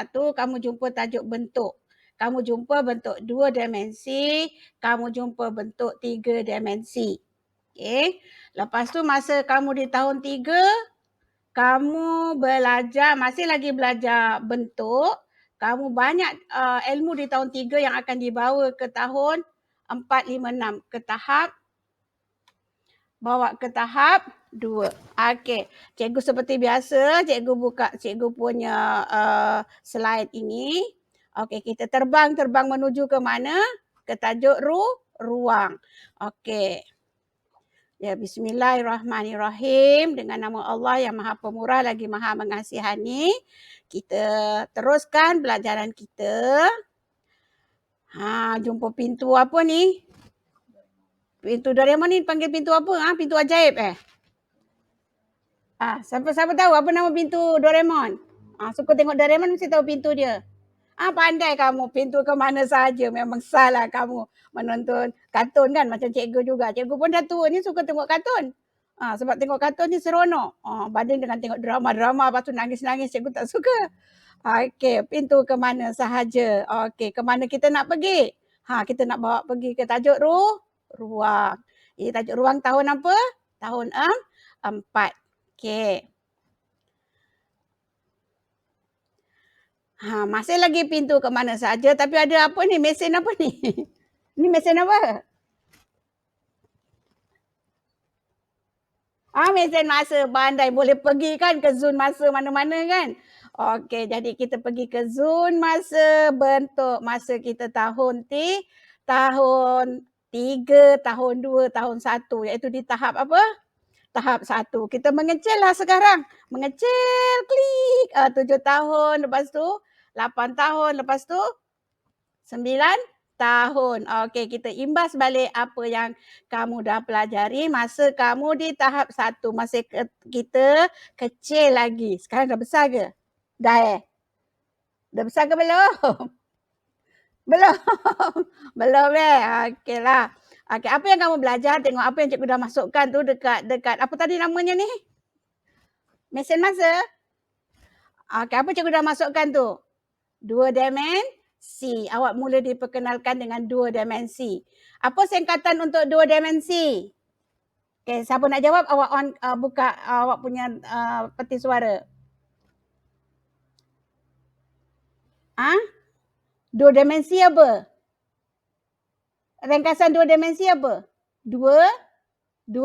satu, kamu jumpa tajuk bentuk. Kamu jumpa bentuk 2 dimensi, kamu jumpa bentuk 3 dimensi. Okey. Lepas tu masa kamu di tahun 3, kamu belajar, masih lagi belajar bentuk. Kamu banyak ilmu di tahun 3 yang akan dibawa ke tahun 4, 5, 6. Bawa ke tahap 2. Okey. Cikgu seperti biasa, cikgu buka cikgu punya slide ini. Okey, kita terbang menuju ke mana? Ke tajuk ruang. Okey. Ya, bismillahirrahmanirrahim. Dengan nama Allah yang Maha Pemurah lagi Maha Mengasihani. Kita teruskan pelajaran kita. Jumpa pintu apa ni? Pintu Doraemon ni panggil pintu apa? Pintu ajaib siapa tahu apa nama pintu Doraemon? Suka tengok Doraemon mesti tahu pintu dia. Pandai kamu, pintu ke mana saja. Memang salah kamu menonton kartun kan, macam cikgu juga. Cikgu pun dah tua ni suka tengok kartun. Sebab tengok kartun ni seronok. Banding dengan tengok drama-drama lepas tu nangis-nangis, cikgu tak suka. Okey, pintu ke mana sahaja. Okey, ke mana kita nak pergi? Kita nak bawa pergi ke tajuk ruang. Ini tajuk ruang tahun apa? Tahun 4. Okey. Masih lagi pintu ke mana saja, tapi ada apa ni? Mesin apa ni? Ni mesin apa? Mesin masa. Pandai, boleh pergi kan ke zon masa mana-mana kan? Okey, jadi kita pergi ke zon masa, bentuk masa kita tahun 3, tahun 2, tahun 1, iaitu di tahap apa? Tahap 1. Kita mengecil lah sekarang. Mengecil, klik. 7 tahun, lepas tu 8 tahun, lepas tu 9 tahun. Okey, kita imbas balik apa yang kamu dah pelajari masa kamu di tahap 1. Masa kita kecil lagi. Sekarang dah besar ke? Dah Dah besar ke belum? Belum? Belum Okeylah. Okey, apa yang kamu belajar? Tengok apa yang cikgu dah masukkan tu dekat apa tadi namanya ni? Mesin masa? Okey, apa cikgu dah masukkan tu? 2 dimensi. Awak mula diperkenalkan dengan 2 dimensi. Apa singkatan untuk 2 dimensi? Okey, siapa nak jawab? Awak buka awak punya peti suara. 2 dimensi apa? Ringkasan 2 dimensi apa? 2D.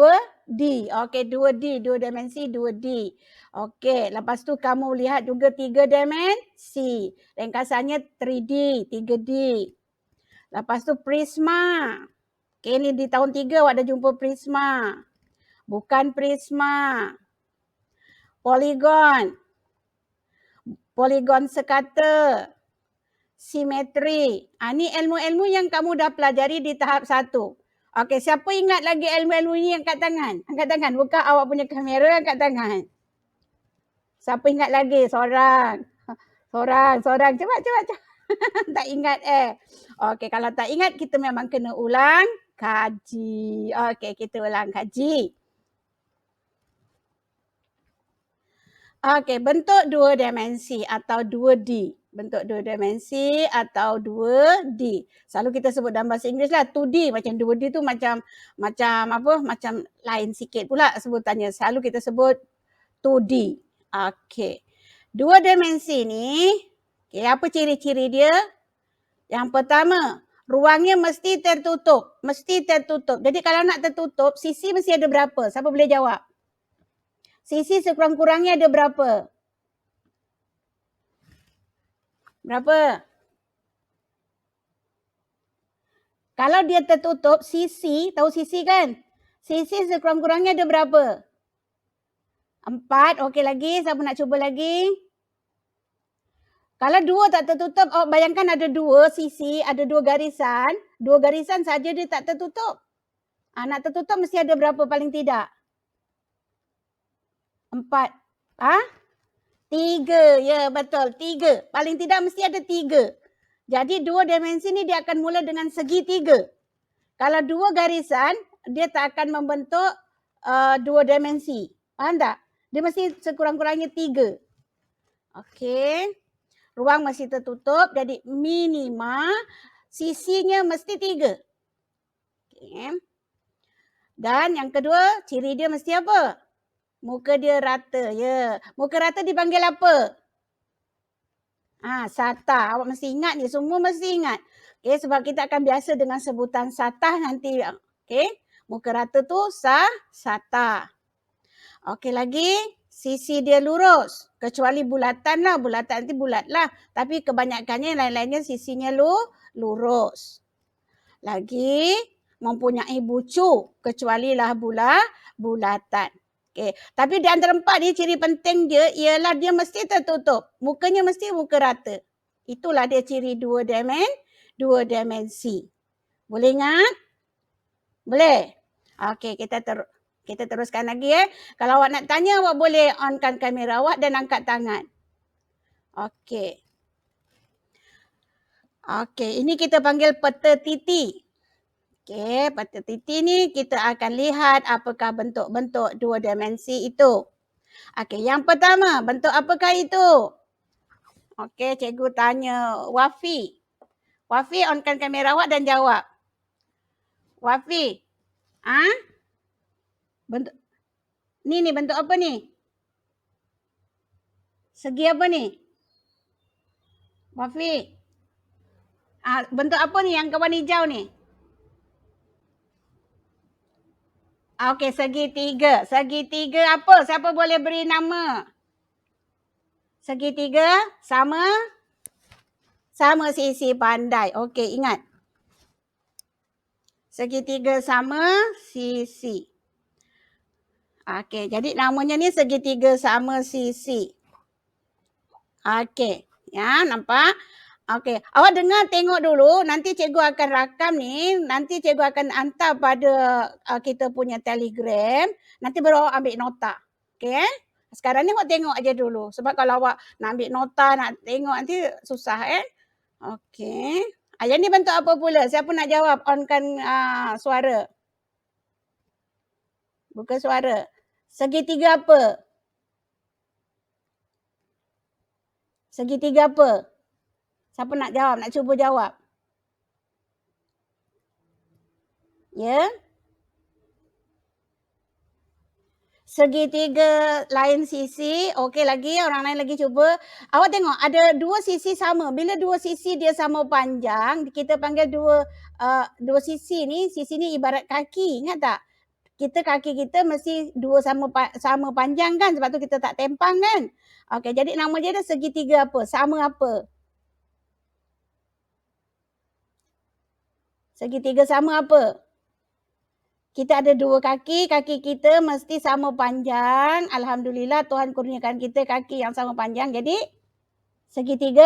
Okey, 2D. 2 dimensi, 2D. Okey, lepas tu kamu lihat juga 3 dimensi. Ringkasannya 3D, 3D. Lepas tu prisma. Okey, ni di tahun 3 awak dah jumpa prisma. Bukan prisma. Poligon. Poligon sekata. Simetri. Ni ilmu-ilmu yang kamu dah pelajari di tahap 1. Okey, siapa ingat lagi ilmu-ilmu ni angkat tangan? Angkat tangan. Buka awak punya kamera, angkat tangan. Siapa ingat lagi? Seorang. Cepat. Tak ingat Okey, kalau tak ingat kita memang kena ulang kaji. Okey, kita ulang kaji. Okey, bentuk 2 dimensi atau 2D. Bentuk 2 dimensi atau 2D. Selalu kita sebut dalam bahasa Inggeris lah 2D. Macam 2D tu macam apa? Macam lain sikit pula sebutannya. Selalu kita sebut 2D. Okey. 2 dimensi ni, apa ciri-ciri dia? Yang pertama, ruangnya mesti tertutup. Mesti tertutup. Jadi kalau nak tertutup, sisi mesti ada berapa? Siapa boleh jawab? Sisi sekurang-kurangnya ada berapa? Berapa? Kalau dia tertutup, sisi, tahu sisi kan? Sisi sekurang-kurangnya ada berapa? 4. Okey lagi, siapa nak cuba lagi? Kalau 2 tak tertutup, bayangkan ada 2 sisi, ada 2 garisan. 2 garisan saja dia tak tertutup. Nak tertutup mesti ada berapa paling tidak? 4. 3. Ya, betul. 3. Paling tidak mesti ada 3. Jadi 2 dimensi ni dia akan mula dengan segi 3. Kalau 2 garisan, dia tak akan membentuk 2 dimensi. Faham tak? Dia mesti sekurang-kurangnya 3. Okey. ruang mesti tertutup, jadi minima sisinya mesti 3. Okay. Dan yang kedua, ciri dia mesti apa? Muka dia rata. Ya. Muka rata dipanggil apa? Satah. Awak mesti ingat ni. Semua mesti ingat. Okay, sebab kita akan biasa dengan sebutan satah nanti. Okay. Muka rata tu satah. Okey lagi, sisi dia lurus. Kecuali bulatan lah. Bulatan nanti bulat lah. Tapi kebanyakannya lain-lainnya sisinya lurus. Lagi, mempunyai bucu. Kecuali lah bulatan. Okay. Tapi di antara 4 ni ciri penting dia ialah dia mesti tertutup. Mukanya mesti muka rata. Itulah dia ciri 2 dimensi. Boleh ingat? Boleh? Okey, kita teruskan lagi . Kalau awak nak tanya, awak boleh onkan kamera awak dan angkat tangan. Okey. Okey, ini kita panggil peta titi. Okey, peta titi ni kita akan lihat apakah bentuk-bentuk 2 dimensi itu. Okey, yang pertama, bentuk apakah itu? Okey, cikgu tanya Wafi. Wafi onkan kamera awak dan jawab. Wafi. Bentuk ni bentuk apa ni? Segi apa ni? Wafi. Bentuk apa ni yang kawan hijau ni? Okey, segitiga. Segitiga apa? Siapa boleh beri nama? Segitiga sama sisi pandai. Okey, ingat. Segitiga sama sisi. Okey, jadi namanya ni segitiga sama sisi. Okey, ya, nampak? Okey, awak dengar tengok dulu, nanti cikgu akan rakam ni, nanti cikgu akan hantar pada kita punya Telegram, nanti baru awak ambil nota. Okey . Sekarang ni awak tengok aja dulu, sebab kalau awak nak ambil nota, nak tengok nanti susah . Okey. Yang ni bentuk apa pula? Siapa nak jawab? Onkan suara. Buka suara. Segitiga apa? Segitiga apa? Siapa nak jawab? Nak cuba jawab? Ya? Segitiga lain sisi. Okey lagi, orang lain lagi cuba. Awak tengok ada 2 sisi sama. Bila 2 sisi dia sama panjang, kita panggil 2 sisi ni ibarat kaki. Ingat tak? Kaki kita mesti 2 sama panjang kan? Sebab tu kita tak tempang kan? Okey, jadi nama dia ada segitiga apa? Sama apa? Segitiga sama apa? Kita ada 2 kaki kita mesti sama panjang. Alhamdulillah Tuhan kurniakan kita kaki yang sama panjang. Jadi segitiga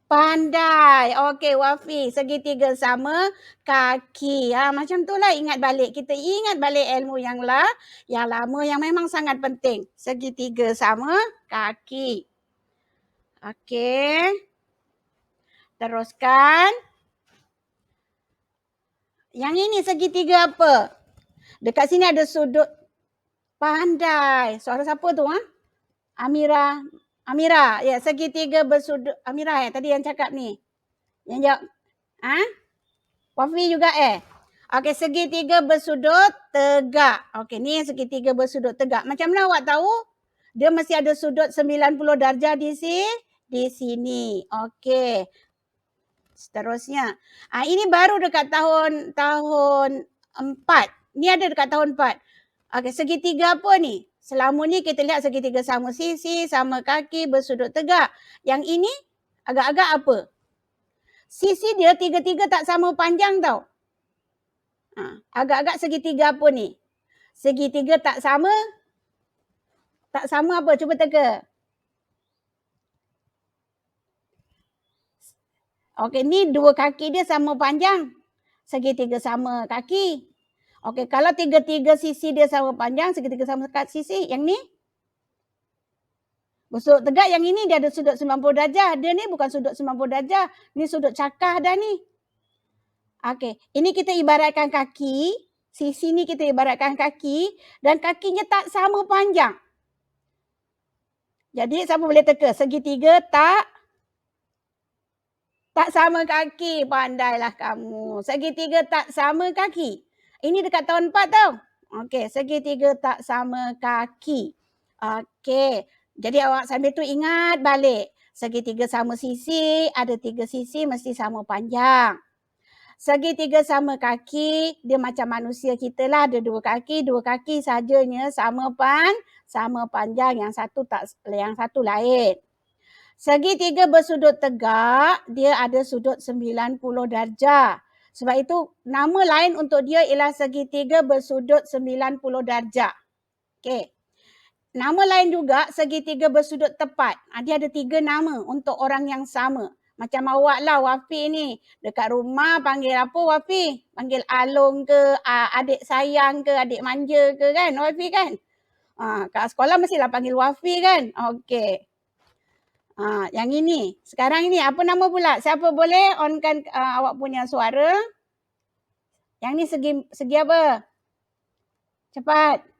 pandai. Okey Wafi, segitiga sama kaki. Macam itulah ingat balik. Kita ingat balik ilmu yang lama yang memang sangat penting. Segitiga sama kaki. Okey. Teruskan. Yang ini segitiga apa? Dekat sini ada sudut pandai. Suara siapa tu? Amira. Ya, segitiga bersudut. Amira tadi yang cakap ni. Yang jawab. Wafi juga Okey, segitiga bersudut tegak. Okey, ni segitiga bersudut tegak. Macam mana awak tahu? Dia mesti ada sudut 90 darjah di sini. Okey. Seterusnya. Ini baru dekat tahun 4. Ni ada dekat tahun 4. Okey, segitiga apa ni? Selama ni kita lihat segitiga sama sisi, sama kaki, bersudut tegak. Yang ini agak-agak apa? Sisi dia tiga-tiga tak sama panjang tau. Agak-agak segitiga apa ni? Segitiga tak sama? Tak sama apa? Cuba teka. Okey, ni 2 kaki dia sama panjang. Segitiga sama kaki. Okey, kalau tiga-tiga sisi dia sama panjang, segitiga sama sisi, yang ni? Bersudut tegak, yang ini dia ada sudut 90 darjah. Dia ni bukan sudut 90 darjah. Ni sudut cakah dah ni. Okey, ini kita ibaratkan kaki. Sisi ni kita ibaratkan kaki. Dan kakinya tak sama panjang. Jadi siapa boleh teka? Segitiga tak sama kaki. Pandailah kamu. Segitiga tak sama kaki. Ini dekat tahun 4 tau. Okey, segitiga tak sama kaki. Okey. Jadi awak sambil tu ingat balik. Segitiga sama sisi, ada 3 sisi mesti sama panjang. Segitiga sama kaki, dia macam manusia kita lah, ada 2 kaki sajanya sama panjang, yang satu lain. Segitiga bersudut tegak, dia ada sudut 90 darjah. Sebab itu nama lain untuk dia ialah segitiga bersudut 90 darjah. Okey. Nama lain juga segitiga bersudut tepat. Dia ada 3 nama untuk orang yang sama. Macam awak lah Wafi ni. Dekat rumah panggil apa Wafi? Panggil Along ke, adik sayang ke, adik manja ke kan Wafi kan? Kat sekolah mestilah panggil Wafi kan? Okey. Yang ini. Sekarang ini apa nama pula? Siapa boleh onkan awak punya suara? Yang ni segi apa? Cepat.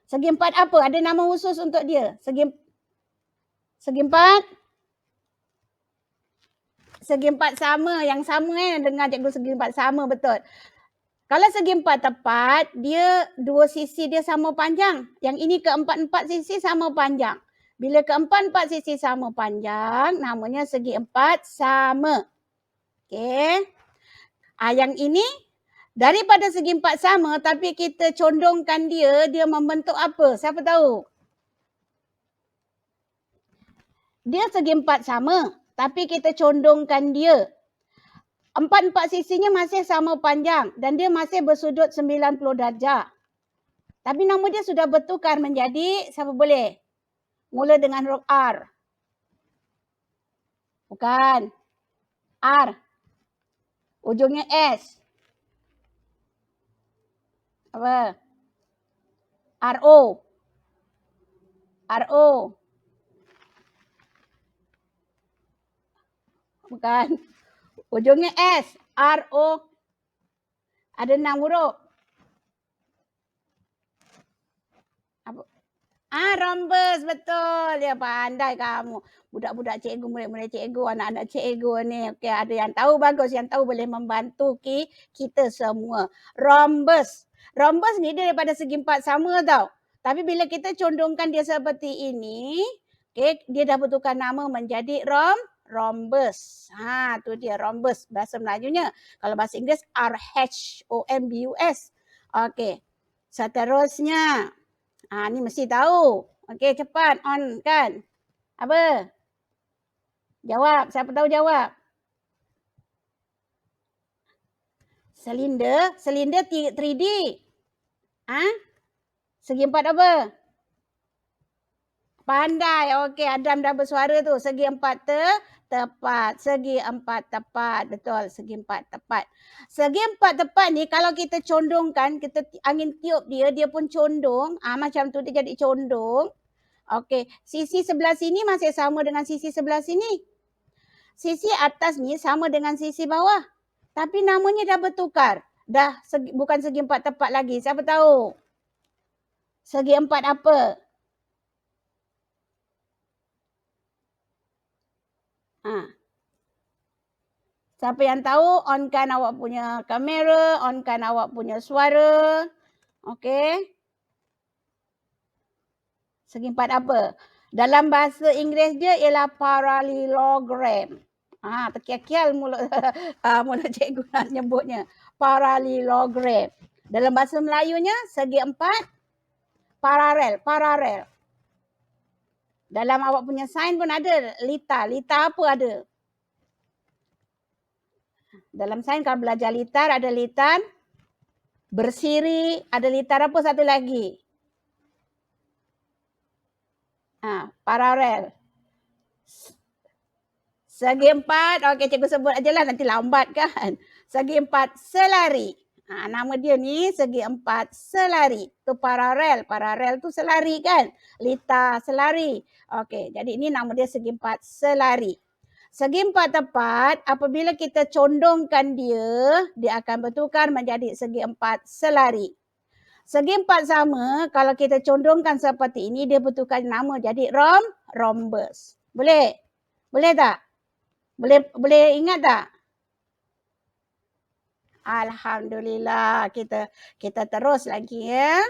Segi 4 apa? Ada nama khusus untuk dia? Segi 4? Segi 4 sama, yang sama dengar cikgu segi 4 sama betul. Kalau segi 4 tepat, dia 2 sisi dia sama panjang. Yang ini keempat-empat sisi sama panjang. Bila keempat-empat sisi sama panjang, namanya segi 4 sama. Okey. Yang ini daripada segi 4 sama tapi kita condongkan dia membentuk apa? Siapa tahu? Dia segi 4 sama tapi kita condongkan dia. Empat-empat sisinya masih sama panjang dan dia masih bersudut 90 darjah. Tapi nama dia sudah bertukar menjadi, siapa boleh? Mula dengan huruf R. Bukan. R. Ujungnya S. Apa? RO. RO. Bukan. Ujungnya S. RO. Ada 6 huruf. Apa? Rhombus. Betul. Ya, pandai kamu. Budak-budak cikgu, murid-murid cikgu, anak-anak cikgu ni. Okay, ada yang tahu bagus. Yang tahu boleh membantu kita semua. Rhombus. Rhombus ni dia daripada segi 4 sama tau. Tapi bila kita condongkan dia seperti ini, okay, dia dah bertukar nama menjadi rhombus. Tu dia rhombus bahasa Melayunya. Kalau bahasa Inggeris RHOMBUS. Okey. Seterusnya. Ni mesti tahu. Okey, cepat on kan. Apa? Jawab. Siapa tahu jawab? Silinder. Silinder 3D. Segi 4 apa? Pandai. Okey, Adam dah bersuara tu. Segi 4 tepat. Segi 4 tepat. Betul, segi 4 tepat. Segi 4 tepat ni kalau kita condongkan, kita angin tiup dia pun condong. Macam tu dia jadi condong. Okey, sisi sebelah sini masih sama dengan sisi sebelah sini. Sisi atas ni sama dengan sisi bawah. Tapi namanya dah bertukar. Dah bukan segi 4 tepat lagi. Siapa tahu? Segi 4 apa? Siapa yang tahu, onkan awak punya kamera, onkan awak punya suara. Okey. Segi 4 apa? Dalam bahasa Inggeris dia ialah parallelogram. Terkial-kial mulut mulut cikgu nak nyebutnya. Parallelogram. Dalam bahasa Melayunya, segi 4 paralel. Dalam awak punya sains pun ada litar. Litar apa ada? Dalam sains kalau belajar litar, ada litar bersiri, ada litar apa satu lagi? Paralel. Segi 4, okey cikgu sebut aja lah, nanti lambat kan. Segi 4 selari. Nama dia ni segi 4 selari. Tu paralel. Paralel tu selari kan. Litar selari. Okey, jadi ini nama dia segi 4 selari. Segi 4 tepat, apabila kita condongkan dia akan bertukar menjadi segi 4 selari. Segi 4 sama, kalau kita condongkan seperti ini, dia bertukar nama jadi rhombus. Boleh? Boleh tak? Boleh ingat tak? Alhamdulillah. Kita terus lagi ya.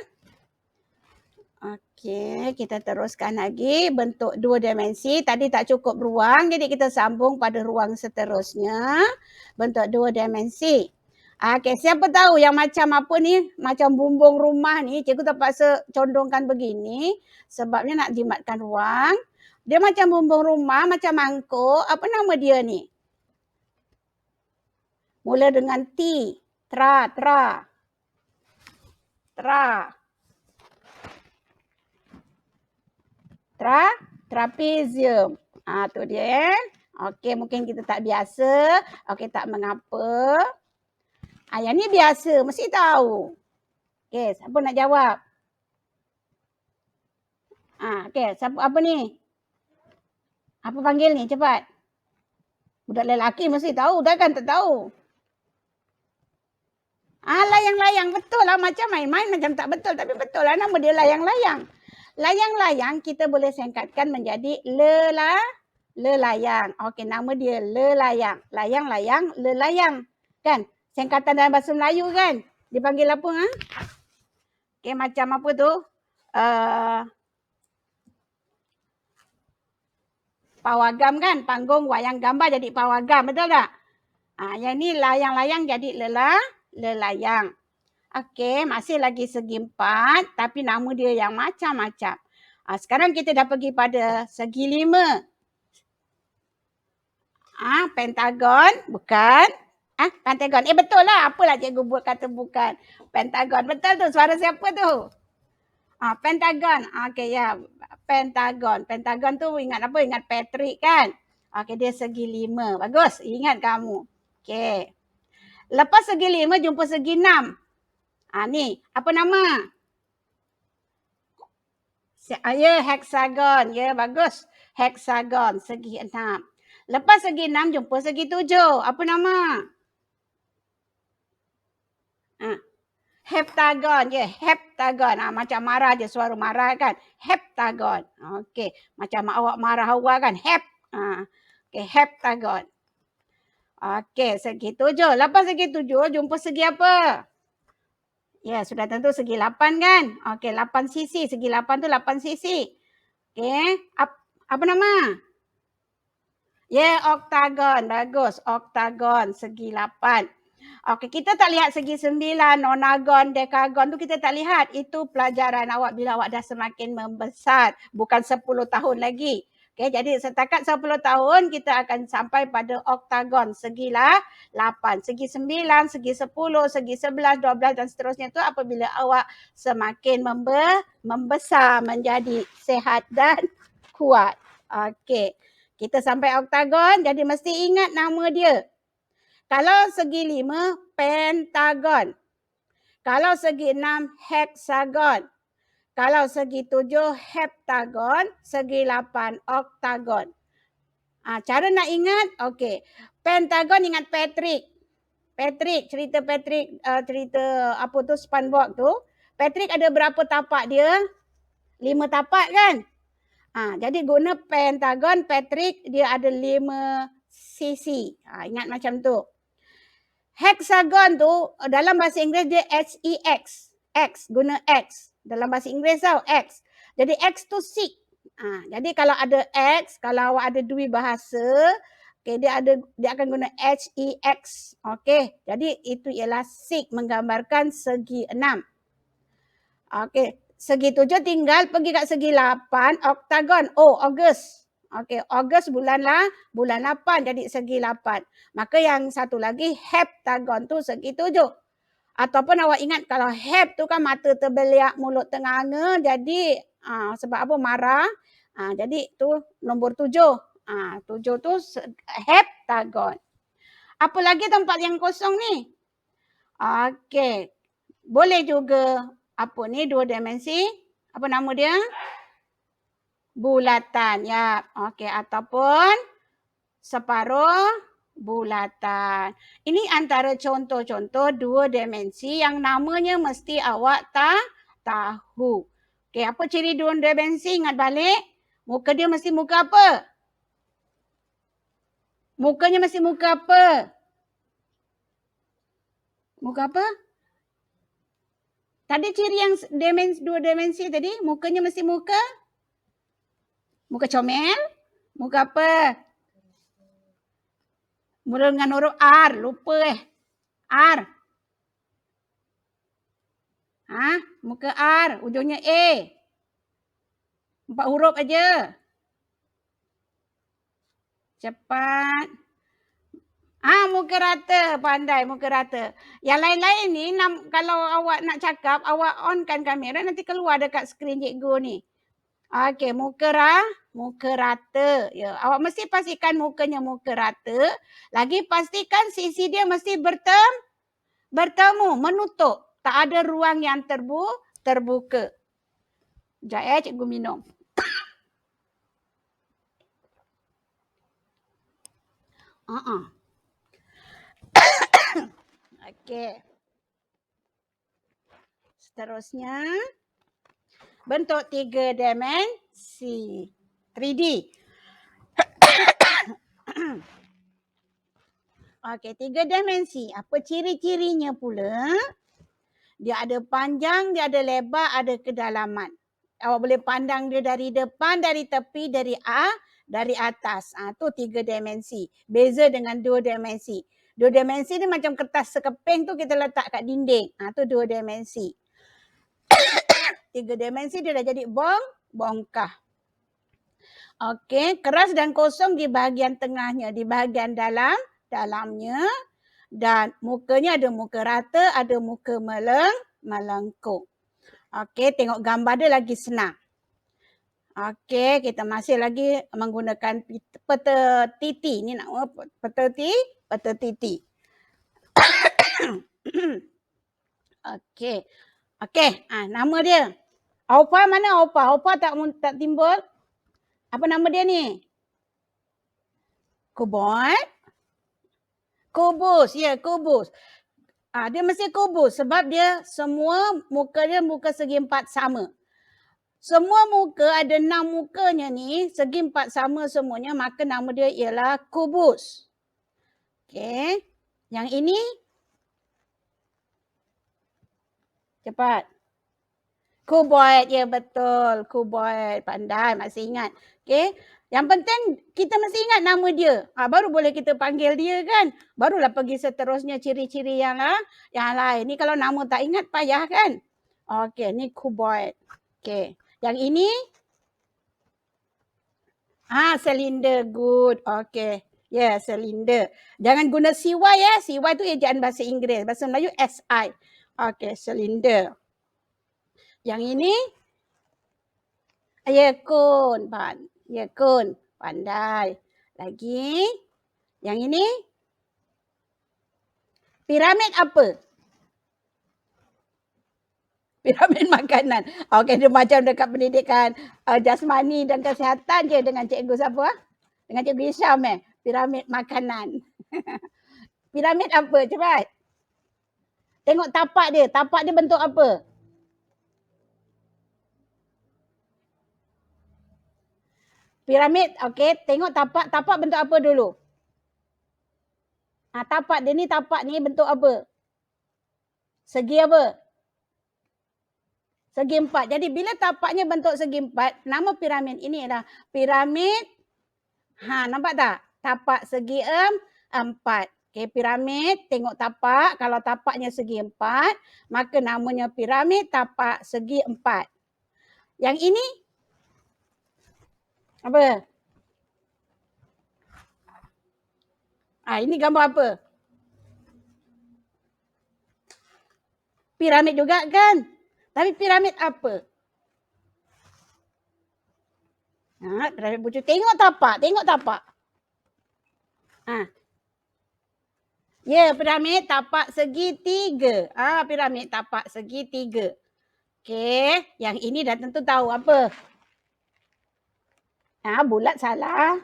Okey, kita teruskan lagi bentuk 2 dimensi. Tadi tak cukup ruang, jadi kita sambung pada ruang seterusnya. Bentuk 2 dimensi. Okey, siapa tahu yang macam apa ni, macam bumbung rumah ni, cikgu terpaksa condongkan begini sebabnya nak jimatkan ruang. Dia macam bumbung rumah, macam mangkuk. Apa nama dia ni? Mula dengan T. Tra. Trapezium. Tu dia. Okey, mungkin kita tak biasa. Okey, tak mengapa. Yang ni biasa, mesti tahu. Okey, siapa nak jawab? Okey, siapa apa ni? Apa panggil ni? Cepat. Budak lelaki mesti tahu, takkan tak tahu. Layang-layang, betul lah. Macam main-main macam tak betul, tapi betul lah nama dia layang-layang. Layang-layang kita boleh singkatkan menjadi lelayang. Okey, nama dia lelayang. Layang-layang, lelayang. Kan? Singkatan dalam bahasa Melayu kan? Dipanggil apa? Okey, macam apa tu? Pawagam kan? Panggung wayang gambar jadi pawagam. Betul tak? Yang ni layang-layang jadi lelayang. Okey, masih lagi segi 4 tapi nama dia yang macam-macam. Sekarang kita dah pergi pada segi 5. Pentagon, bukan. Pentagon. Betul lah. Apalah cikgu buat kata bukan. Pentagon. Betul tu. Suara siapa tu? Pentagon. Okey, ya. Pentagon. Pentagon tu ingat apa? Ingat Patrick kan? Okey, dia segi 5. Bagus. Ingat kamu. Okey. Lepas segi 5, jumpa segi 6. Ni, apa nama? Ya, hexagon. Ya, bagus. Hexagon, segi 6. Lepas segi 6, jumpa segi 7. Apa nama? Heptagon. Ya, heptagon. Macam marah je, suara marah kan. Heptagon. Okey, macam awak marah awak kan. Okey, heptagon. Okey, segi 7. Lepas segi 7, jumpa segi apa? Ya, sudah tentu segi 8 kan? Okey, 8 sisi. Segi 8 tu 8 sisi. Okey, apa nama? Ya, oktagon. Bagus, oktagon. Segi 8. Okey, kita tak lihat segi 9, nonagon, dekagon tu kita tak lihat. Itu pelajaran awak bila awak dah semakin membesar. Bukan 10 tahun lagi. Okey, jadi setakat 10 tahun kita akan sampai pada oktagon. Segilah 8, segi 9, segi 10, segi 11, 12 dan seterusnya tu apabila awak semakin membesar menjadi sehat dan kuat. Okey, kita sampai oktagon jadi mesti ingat nama dia. Kalau segi 5, pentagon. Kalau segi 6, hexagon. Kalau segi 7, heptagon. Segi 8, oktagon. Cara nak ingat, okey. Pentagon ingat Patrick. Cerita Patrick, cerita apa tu, SpongeBob tu. Patrick ada berapa tapak dia? 5 tapak kan? Jadi guna pentagon, Patrick dia ada 5 sisi. Ingat macam tu. Hexagon tu dalam bahasa Inggeris dia H-E-X. X, guna X. Dalam bahasa Inggeris tau, X. Jadi X tu 6. Jadi kalau ada X, kalau awak ada dua bahasa, okay, dia akan guna H-E-X. Okey, jadi itu ialah 6 menggambarkan segi 6. Okey, segi 7 tinggal pergi kat segi 8, oktagon. Ogos. Okey, Ogos bulan 8 jadi segi 8. Maka yang satu lagi heptagon tu segi 7. Ataupun awak ingat kalau hep tu kan mata terbeliak, mulut tenganga, jadi sebab apa marah. Jadi tu nombor 7. 7 tu heptagon. Apa lagi tempat yang kosong ni? Okey. Boleh juga apa ni 2 dimensi? Apa nama dia? Bulatan, ya. Okey, ataupun separuh bulatan. Ini antara contoh-contoh 2 dimensi yang namanya mesti awak tahu. Okey, apa ciri 2 dimensi? Ingat balik. Muka dia mesti muka apa? Mukanya mesti muka apa? Muka apa? Tadi ciri yang dua dimensi tadi, mukanya mesti muka comel, muka apa? Mula dengan huruf R, lupa R. Muka R, ujungnya A. 4 huruf aja. Cepat. Muka rata, pandai muka rata. Yang lain-lain ni, kalau awak nak cakap, awak onkan kamera, nanti keluar dekat skrin cikgu ni. Okey, muka rata. Ya, awak mesti pastikan mukanya muka rata. Lagi pastikan sisi dia mesti bertemu, menutup. Tak ada ruang yang terbuka. Sekejap cikgu minum. Okey. Seterusnya, bentuk 3 dimensi. 3D. Okey, 3 dimensi. Apa ciri-cirinya pula? Dia ada panjang, dia ada lebar, ada kedalaman. Awak boleh pandang dia dari depan, dari tepi, dari atas. Tu 3 dimensi. Beza dengan 2 dimensi. 2 dimensi ni macam kertas sekeping tu kita letak kat dinding. Tu 2 dimensi. 3 dimensi dia dah jadi bongkah. Okey, keras dan kosong di bahagian tengahnya, di bahagian dalamnya, dan mukanya ada muka rata, ada muka melengkung. Okey, tengok gambar dia lagi senang. Okey, kita masih lagi menggunakan peta titi. Ni nak peta titi. Okey, nama dia. Aupa mana Aupa? Aupa tak timbul. Apa nama dia ni? Kubus. Ya, kubus. Dia mesti kubus sebab dia semua muka dia muka segi empat sama. Semua muka ada 6 mukanya ni, segi empat sama semuanya, maka nama dia ialah kubus. Okey. Yang ini? Cepat. Kuboid, ya betul. Kuboid, pandai, masih ingat. Okey. Yang penting kita mesti ingat nama dia. Baru boleh kita panggil dia kan. Barulah pergi seterusnya ciri-ciri yang lain. Ni kalau nama tak ingat payah kan. Okey, ni kuboid. Okey. Yang ini? Silinder. Good. Okey. Ya, silinder. Jangan guna CY ya. CY tu ejaan bahasa Inggeris. Bahasa Melayu SI. Okey, silinder. Yang ini? Ya, kon. Ya, kon. Pandai. Lagi. Yang ini? Piramid apa? Piramid makanan. Okey, dia macam dekat pendidikan jasmani dan kesihatan je dengan cikgu siapa? Dengan cikgu Isyam Piramid makanan. Piramid apa? Cepat. Tengok tapak dia. Tapak dia bentuk apa? Piramid, okey. Tengok tapak. Tapak bentuk apa dulu? Tapak dia ni, tapak ni bentuk apa? Segi apa? Segi empat. Jadi bila tapaknya bentuk segi empat, nama piramid ini adalah piramid. Nampak tak? Tapak segi empat. Okey, piramid, tengok tapak. Kalau tapaknya segi empat, maka namanya piramid tapak segi empat. Yang ini? Apa? Ini gambar apa? Piramid juga kan? Tapi piramid apa? Piramid bucu. Tengok tapak. Ya, piramid tapak segi 3. Piramid tapak segi 3. Okey, yang ini dah tentu tahu apa? Bulat salah.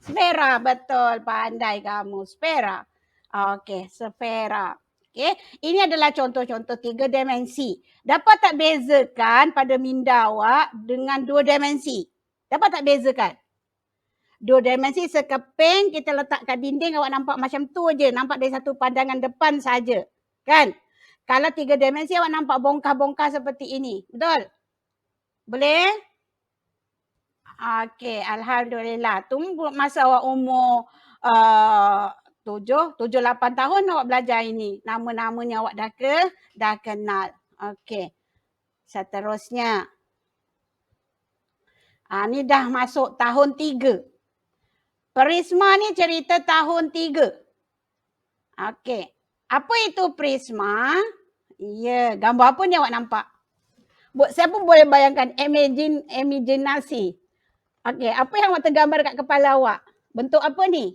Sfera, betul. Pandai kamu. Sfera. Okey, sfera. Okey, ini adalah contoh-contoh 3 dimensi. Dapat tak bezakan pada minda awak dengan 2 dimensi? Dapat tak bezakan? Dua dimensi sekeping, kita letak kat dinding, awak nampak macam tu je. Nampak dari satu pandangan depan saja. Kan? Kalau tiga dimensi, awak nampak bongkah-bongkah seperti ini. Betul? Boleh? Okey, alhamdulillah. Tunggu masa awak umur 7, 8 tahun awak belajar ini. Nama-namanya awak dah kenal. Okey. Seterusnya. Ni dah masuk tahun 3. Prisma ni cerita tahun 3. Okey. Apa itu prisma? Ya, gambar apa ni awak nampak? Siapa boleh bayangkan imajinasi? Okey, apa yang awak tergambar kat kepala awak? Bentuk apa ni?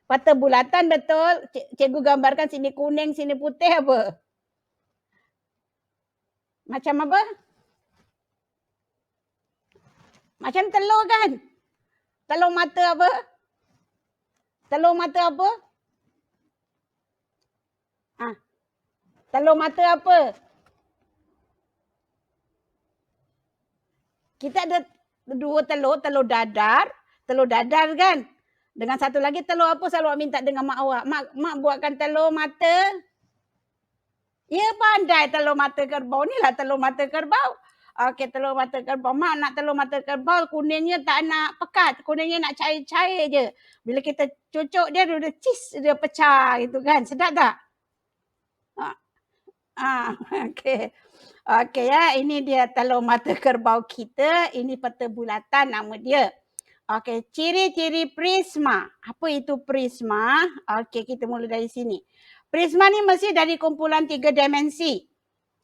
Pata bulatan betul. Cikgu gambarkan sini kuning, sini putih apa? Macam apa? Macam telur kan? Telur mata apa? Telur mata apa? Telur mata apa? Kita ada dua telur, telur dadar kan? Dengan satu lagi telur apa selalu awak minta dengan mak awak? Mak buatkan telur mata. Ya pandai telur mata kerbau. Inilah telur mata kerbau. Okey, telur mata kerbau. Mak nak telur mata kerbau, kuningnya tak nak pekat. Kuningnya nak cair-cair je. Bila kita cucuk dia, dia cis, dia pecah gitu kan. Sedap tak? Okey. Okey ya, ini dia telur mata kerbau kita. Ini peta bulatan nama dia. Okey, ciri-ciri prisma. Apa itu prisma? Okey, kita mula dari sini. Prisma ni mesti dari kumpulan 3 dimensi.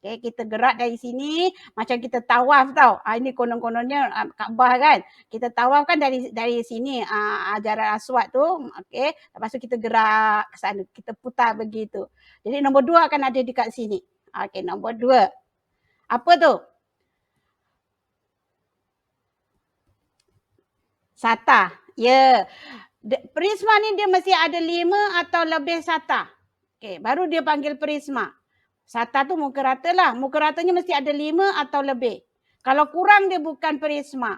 Okay, kita gerak dari sini macam kita tawaf tau. Ini konon-kononnya Kaabah kan. Kita tawaf kan dari sini Hajar Aswad tu. Okay. Lepas tu kita gerak ke sana. Kita putar begitu. Jadi nombor 2 akan ada dekat sini. Okay, nombor 2. Apa tu? Sata. Ya. Prisma ni dia mesti ada 5 atau lebih sata. Okay, baru dia panggil prisma. Sata tu muka rata lah. Muka ratanya mesti ada 5 atau lebih. Kalau kurang dia bukan prisma.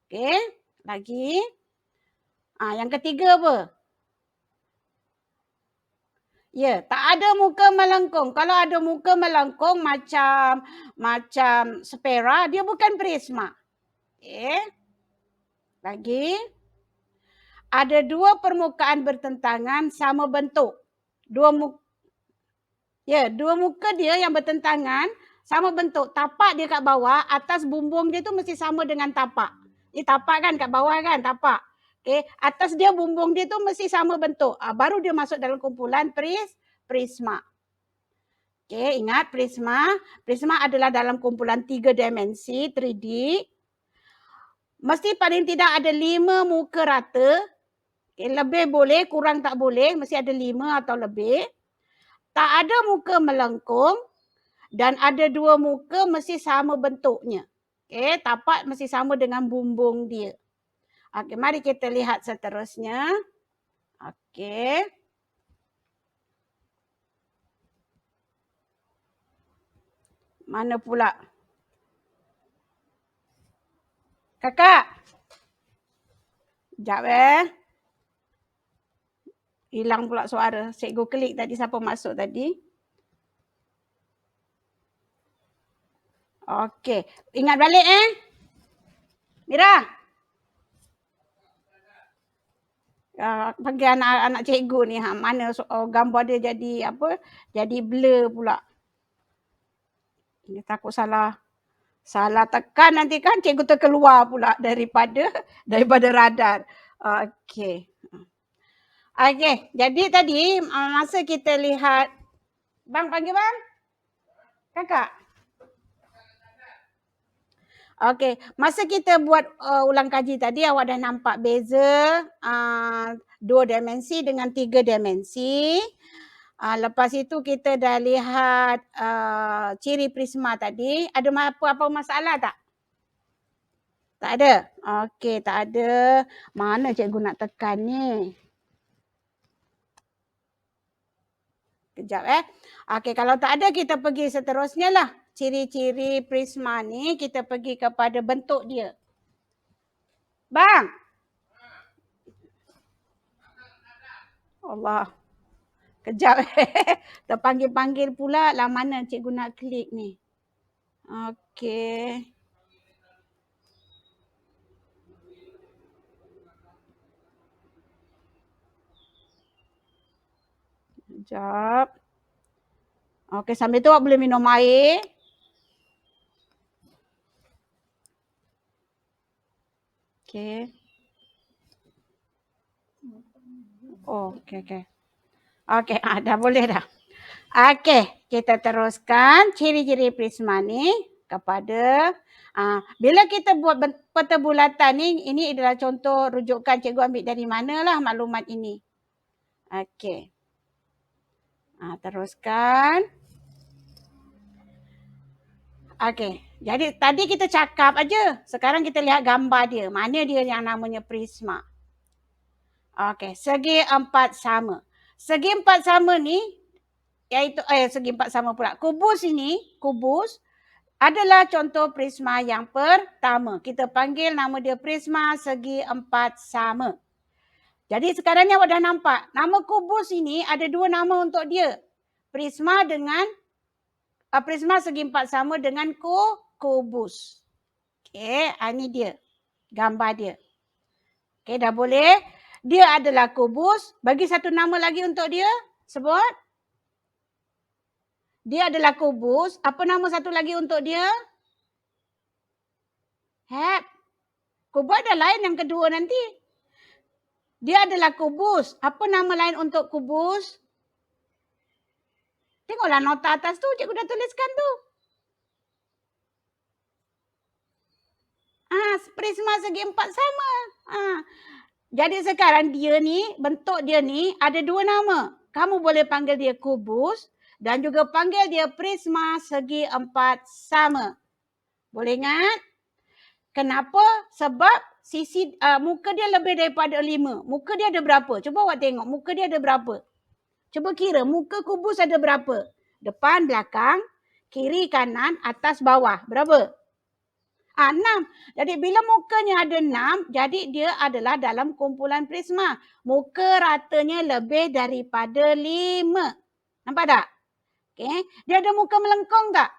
Okey. Lagi. Yang ketiga apa? Ya, tak ada muka melengkung. Kalau ada muka melengkung macam spera, dia bukan prisma. Okey. Lagi. Ada 2 permukaan bertentangan sama bentuk. 2 muka. Ya, 2 muka dia yang bertentangan sama bentuk. Tapak dia kat bawah, atas bumbung dia tu mesti sama dengan tapak. Ni tapak kan kat bawah kan, tapak. Okey, atas dia bumbung dia tu mesti sama bentuk. Baru dia masuk dalam kumpulan prisma. Okey, ingat prisma. Prisma adalah dalam kumpulan 3 dimensi, 3D. Mesti paling tidak ada 5 muka rata. Okay, lebih boleh, kurang tak boleh. Mesti ada 5 atau lebih. Tak ada muka melengkung. Dan ada 2 muka mesti sama bentuknya. Okay, tapak mesti sama dengan bumbung dia. Okay, mari kita lihat seterusnya. Okay. Mana pula? Kakak. Sekejap Hilang pula suara. Cikgu klik tadi siapa masuk tadi. Okey. Ingat balik Mira. Bagi anak-anak cikgu ni mana gambar dia jadi apa? Jadi blur pula. Ini takut salah tekan nanti kan cikgu terkeluar pula daripada radar. Okey. Okey, jadi tadi masa kita lihat bang panggil bang. Kakak. Okey, masa kita buat ulang kaji tadi awak dah nampak beza 2 dimensi dengan 3 dimensi. Lepas itu kita dah lihat ciri prisma tadi. Ada apa-apa masalah tak? Tak ada? Okey, tak ada. Mana cikgu nak tekan ni? Kejap Okey, kalau tak ada kita pergi seterusnya lah. Ciri-ciri prisma ni kita pergi kepada bentuk dia. Bang. Allah. Kejap. Terpanggil-panggil pula lah mana cikgu nak klik ni. Okey. Kejap. Okey, sambil tu awak boleh minum air. Okey. Oh, okey. Okey, dah boleh dah. Okey, kita teruskan ciri-ciri prisma ni kepada bila kita buat peta bulatan ni, ini adalah contoh rujukan cikgu ambil dari manalah maklumat ini. Okey. Teruskan. Okey. Jadi tadi kita cakap aja. Sekarang kita lihat gambar dia. Mana dia yang namanya prisma. Okey, segi empat sama. Segi empat sama ni iaitu segi empat sama pula. Kubus ini, kubus adalah contoh prisma yang pertama. Kita panggil nama dia prisma segi empat sama. Jadi sekarang ni awak dah nampak. Nama kubus ini ada dua nama untuk dia. Prisma dengan prisma segi empat sama dengan kubus. Okey, ini dia. Gambar dia. Okey, dah boleh. Dia adalah kubus. Bagi satu nama lagi untuk dia. Sebut. Dia adalah kubus. Apa nama satu lagi untuk dia? Kubus ada lain yang kedua nanti. Dia adalah kubus. Apa nama lain untuk kubus? Tengoklah nota atas tu. Cikgu dah tuliskan tu. Prisma segi empat sama. Jadi sekarang dia ni, bentuk dia ni ada dua nama. Kamu boleh panggil dia kubus dan juga panggil dia prisma segi empat sama. Boleh ingat? Kenapa? Sebab sisi muka dia lebih daripada 5. Muka dia ada berapa? Cuba awak tengok. Muka dia ada berapa? Cuba kira muka kubus ada berapa? Depan, belakang, kiri, kanan, atas, bawah. Berapa? 6. Jadi bila mukanya ada 6, jadi dia adalah dalam kumpulan prisma. Muka ratanya lebih daripada 5. Nampak tak? Okay. Dia ada muka melengkung tak?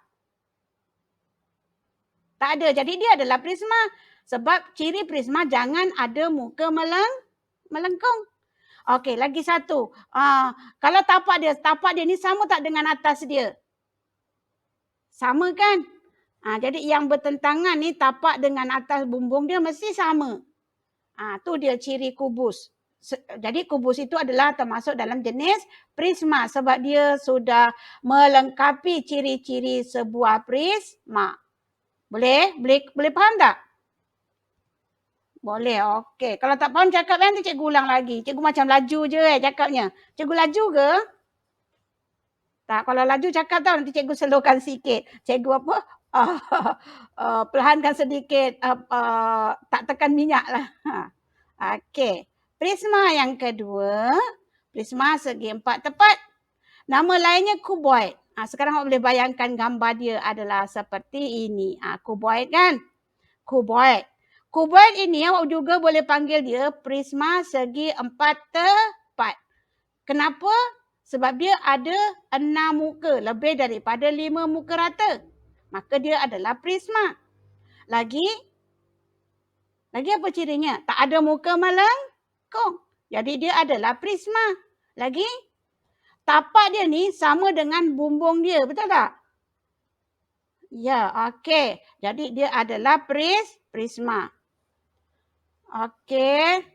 Tak ada. Jadi dia adalah prisma. Sebab ciri prisma jangan ada muka melengkung. Okey, lagi satu. Kalau tapak dia ni sama tak dengan atas dia? Sama kan? Jadi yang bertentangan ni tapak dengan atas bumbung dia mesti sama. Tu dia ciri kubus. Jadi kubus itu adalah termasuk dalam jenis prisma sebab dia sudah melengkapi ciri-ciri sebuah prisma. Boleh faham tak? Boleh, okey. Kalau tak faham cakap nanti cikgu ulang lagi. Cikgu macam laju je cakapnya. Cikgu laju ke? Tak, kalau laju cakap tau nanti cikgu slowkan sikit. Cikgu apa? Perlahankan sedikit, tak tekan minyak lah. Okey. Prisma yang kedua, prisma segi empat tepat. Nama lainnya kuboid. Sekarang awak boleh bayangkan gambar dia adalah seperti ini. Kuboid kan? Kuboid. Kuboid ini awak juga boleh panggil dia prisma segi empat tepat. Kenapa? Sebab dia ada 6 muka, lebih daripada 5 muka rata. Maka dia adalah prisma. Lagi apa cirinya? Tak ada muka melengkung. Jadi dia adalah prisma. Lagi, tapak dia ni sama dengan bumbung dia. Betul tak? Ya, okey. Jadi dia adalah prisma. Okey.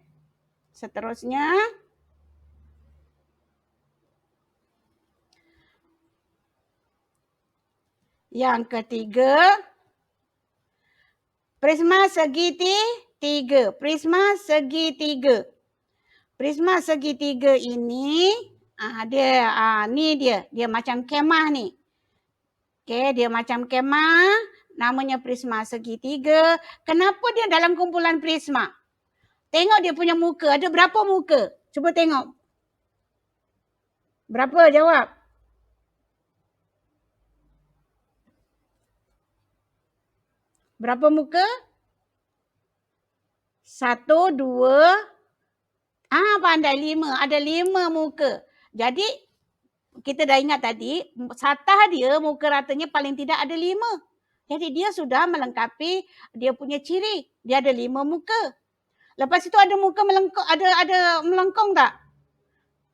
Seterusnya. Yang ketiga, prisma segitiga. Prisma segitiga. Prisma segitiga ini, dia macam kemah ni. Okey, dia macam kemah, namanya prisma segitiga. Kenapa dia dalam kumpulan prisma? Tengok dia punya muka, ada berapa muka? Cuba tengok. Berapa jawab? Berapa muka? 1, 2, pandai 5. Ada 5 muka. Jadi, kita dah ingat tadi, satah dia muka ratanya paling tidak ada 5. Jadi, dia sudah melengkapi dia punya ciri. Dia ada 5 muka. Lepas itu ada muka melengkung, ada melengkung tak?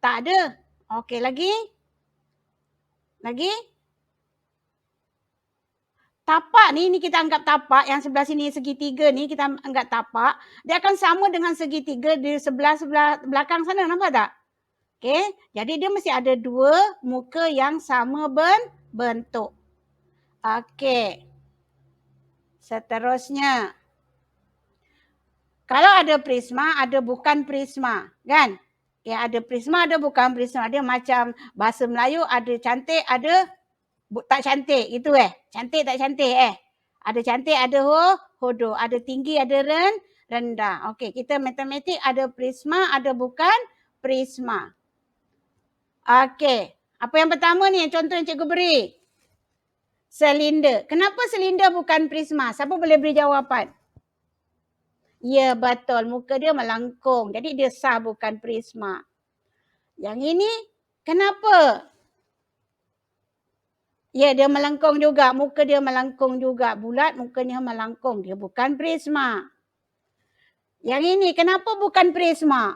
Tak ada. Okey, lagi? Lagi? Tapak ni kita anggap tapak, yang sebelah sini segitiga ni kita anggap tapak. Dia akan sama dengan segitiga di sebelah belakang sana, nampak tak? Okey, jadi dia mesti ada 2 muka yang sama bentuk. Okey. Seterusnya. Kalau ada prisma, ada bukan prisma, kan? Ya, ada prisma, ada bukan prisma. Dia macam bahasa Melayu, ada cantik, ada tak cantik. Itu Cantik tak cantik Ada cantik, ada hodoh. Ada tinggi, ada rendah. Okey, kita matematik ada prisma, ada bukan prisma. Okey. Apa yang pertama ni, contoh yang cikgu beri? Silinder. Kenapa silinder bukan prisma? Siapa boleh beri jawapan? Ya, betul. Muka dia melengkung. Jadi dia sah bukan prisma. Yang ini, kenapa? Ya, dia melengkung juga. Muka dia melengkung juga. Bulat, mukanya melengkung. Dia bukan prisma. Yang ini, kenapa bukan prisma?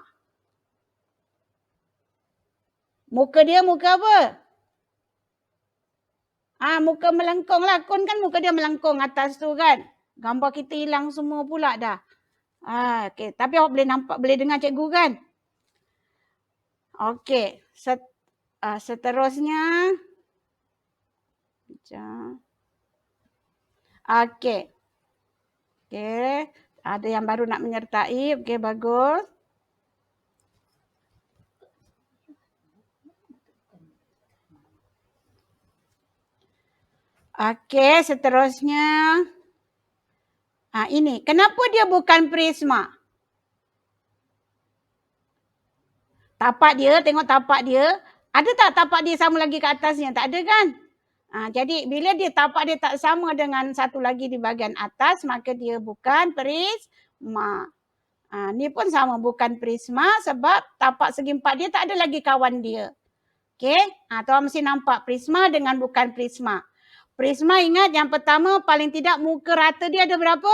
Muka dia muka apa? Muka melengkung lah. Kun kan muka dia melengkung atas tu kan. Gambar kita hilang semua pula dah. Okay. Tapi awak boleh nampak, boleh dengar cikgu kan? Okey. Seterusnya. Okey. Okey. Ada yang baru nak menyertai. Okey, bagus. Okey, seterusnya. Ini. Kenapa dia bukan prisma? Tapak dia, tengok tapak dia. Ada tak tapak dia sama lagi ke atasnya? Tak ada kan? Jadi bila dia tapak dia tak sama dengan satu lagi di bahagian atas, maka dia bukan prisma. Ni pun sama, bukan prisma sebab tapak segi empat dia tak ada lagi kawan dia. Okey? Tuan mesti nampak prisma dengan bukan prisma. Prisma ingat yang pertama paling tidak muka rata dia ada berapa?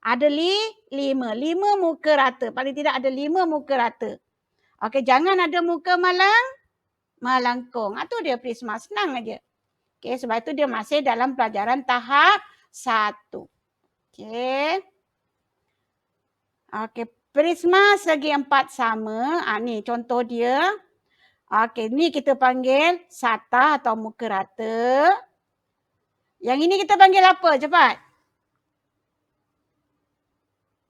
Ada 5. 5 muka rata. Paling tidak ada 5 muka rata. Okey, jangan ada muka melengkung. Itu dia prisma. Senang aja. Okey, sebab itu dia masih dalam pelajaran tahap 1. Okey. Okey, prisma segi empat sama. Ni contoh dia. Okey, ni kita panggil satah atau muka rata. Yang ini kita panggil apa? Cepat.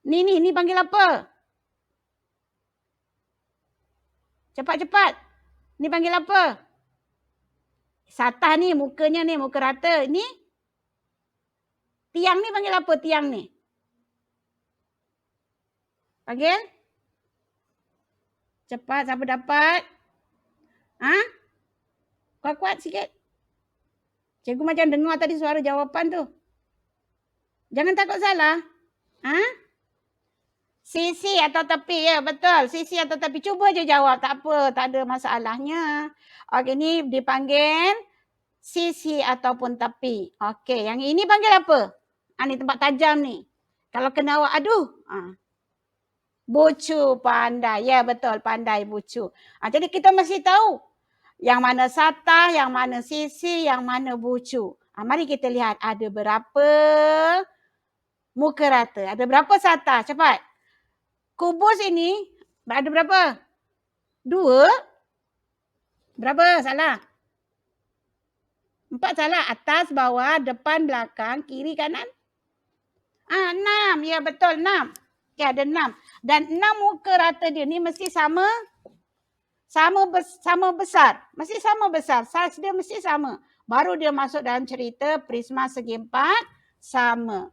Ni panggil apa? Cepat. Ni panggil apa? Satah ni, mukanya ni, muka rata. Ni? Tiang ni panggil apa tiang ni? Panggil? Cepat, siapa dapat? Kuat-kuat sikit. Cikgu macam dengar tadi suara jawapan tu. Jangan takut salah. Sisi atau tepi, ya betul. Sisi atau tepi. Cuba je jawab, tak apa, tak ada masalahnya. Okey, ni dipanggil sisi ataupun tepi. Okey, yang ini panggil apa? Ni tempat tajam ni. Kalau kena awak aduh. Bucu, pandai. Ya betul, pandai bucu. Jadi kita mesti tahu yang mana satah, yang mana sisi, yang mana bucu. Mari kita lihat ada berapa muka rata. Ada berapa satah? Cepat. Kubus ini ada berapa? 2. Berapa? Salah. 4 salah. Atas, bawah, depan, belakang, kiri, kanan. 6. Ya betul, 6. Okay, ada 6. Dan 6 muka rata dia ni mesti sama besar. Mesti sama besar. Saiz dia mesti sama. Baru dia masuk dalam cerita prisma segi empat sama.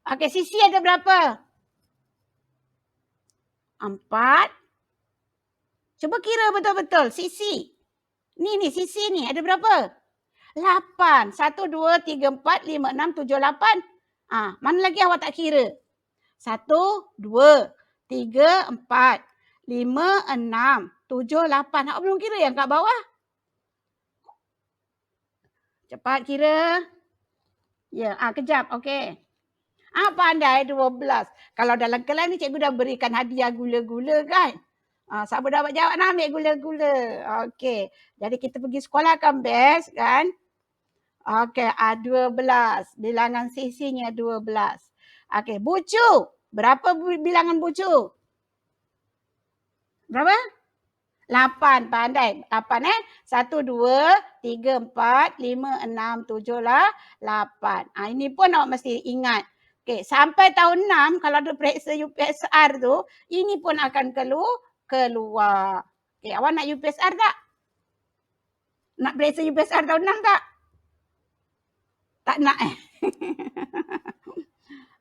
Okey, sisi ada berapa? 4. Cuba kira betul-betul. Sisi. Ni sisi ni ada berapa? 8. 1, 2, 3, 4, 5, 6, 7, 8. Mana lagi awak tak kira? 1, 2, 3, 4, 5, 6, 7, 8. Awak belum kira yang kat bawah? Cepat kira. Ya, kejap. Okey. Pandai 12. Kalau dalam kelas ni cikgu dah berikan hadiah gula-gula kan? Siapa dapat jawab nak ambil gula-gula. Okey. Jadi kita pergi sekolah kan best kan? Okey, 12. Bilangan sisinya 12. Okey, bucu. Berapa bilangan bucu? Berapa? 8. Pandai. 8 1, 2, 3, 4, 5, 6, 7 lah. 8. Ini pun awak mesti ingat. Okey, sampai tahun 6 kalau ada periksa UPSR tu, ini pun akan keluar. Okey, awak nak UPSR tak? Nak periksa UPSR tahun 6 tak? Tak nak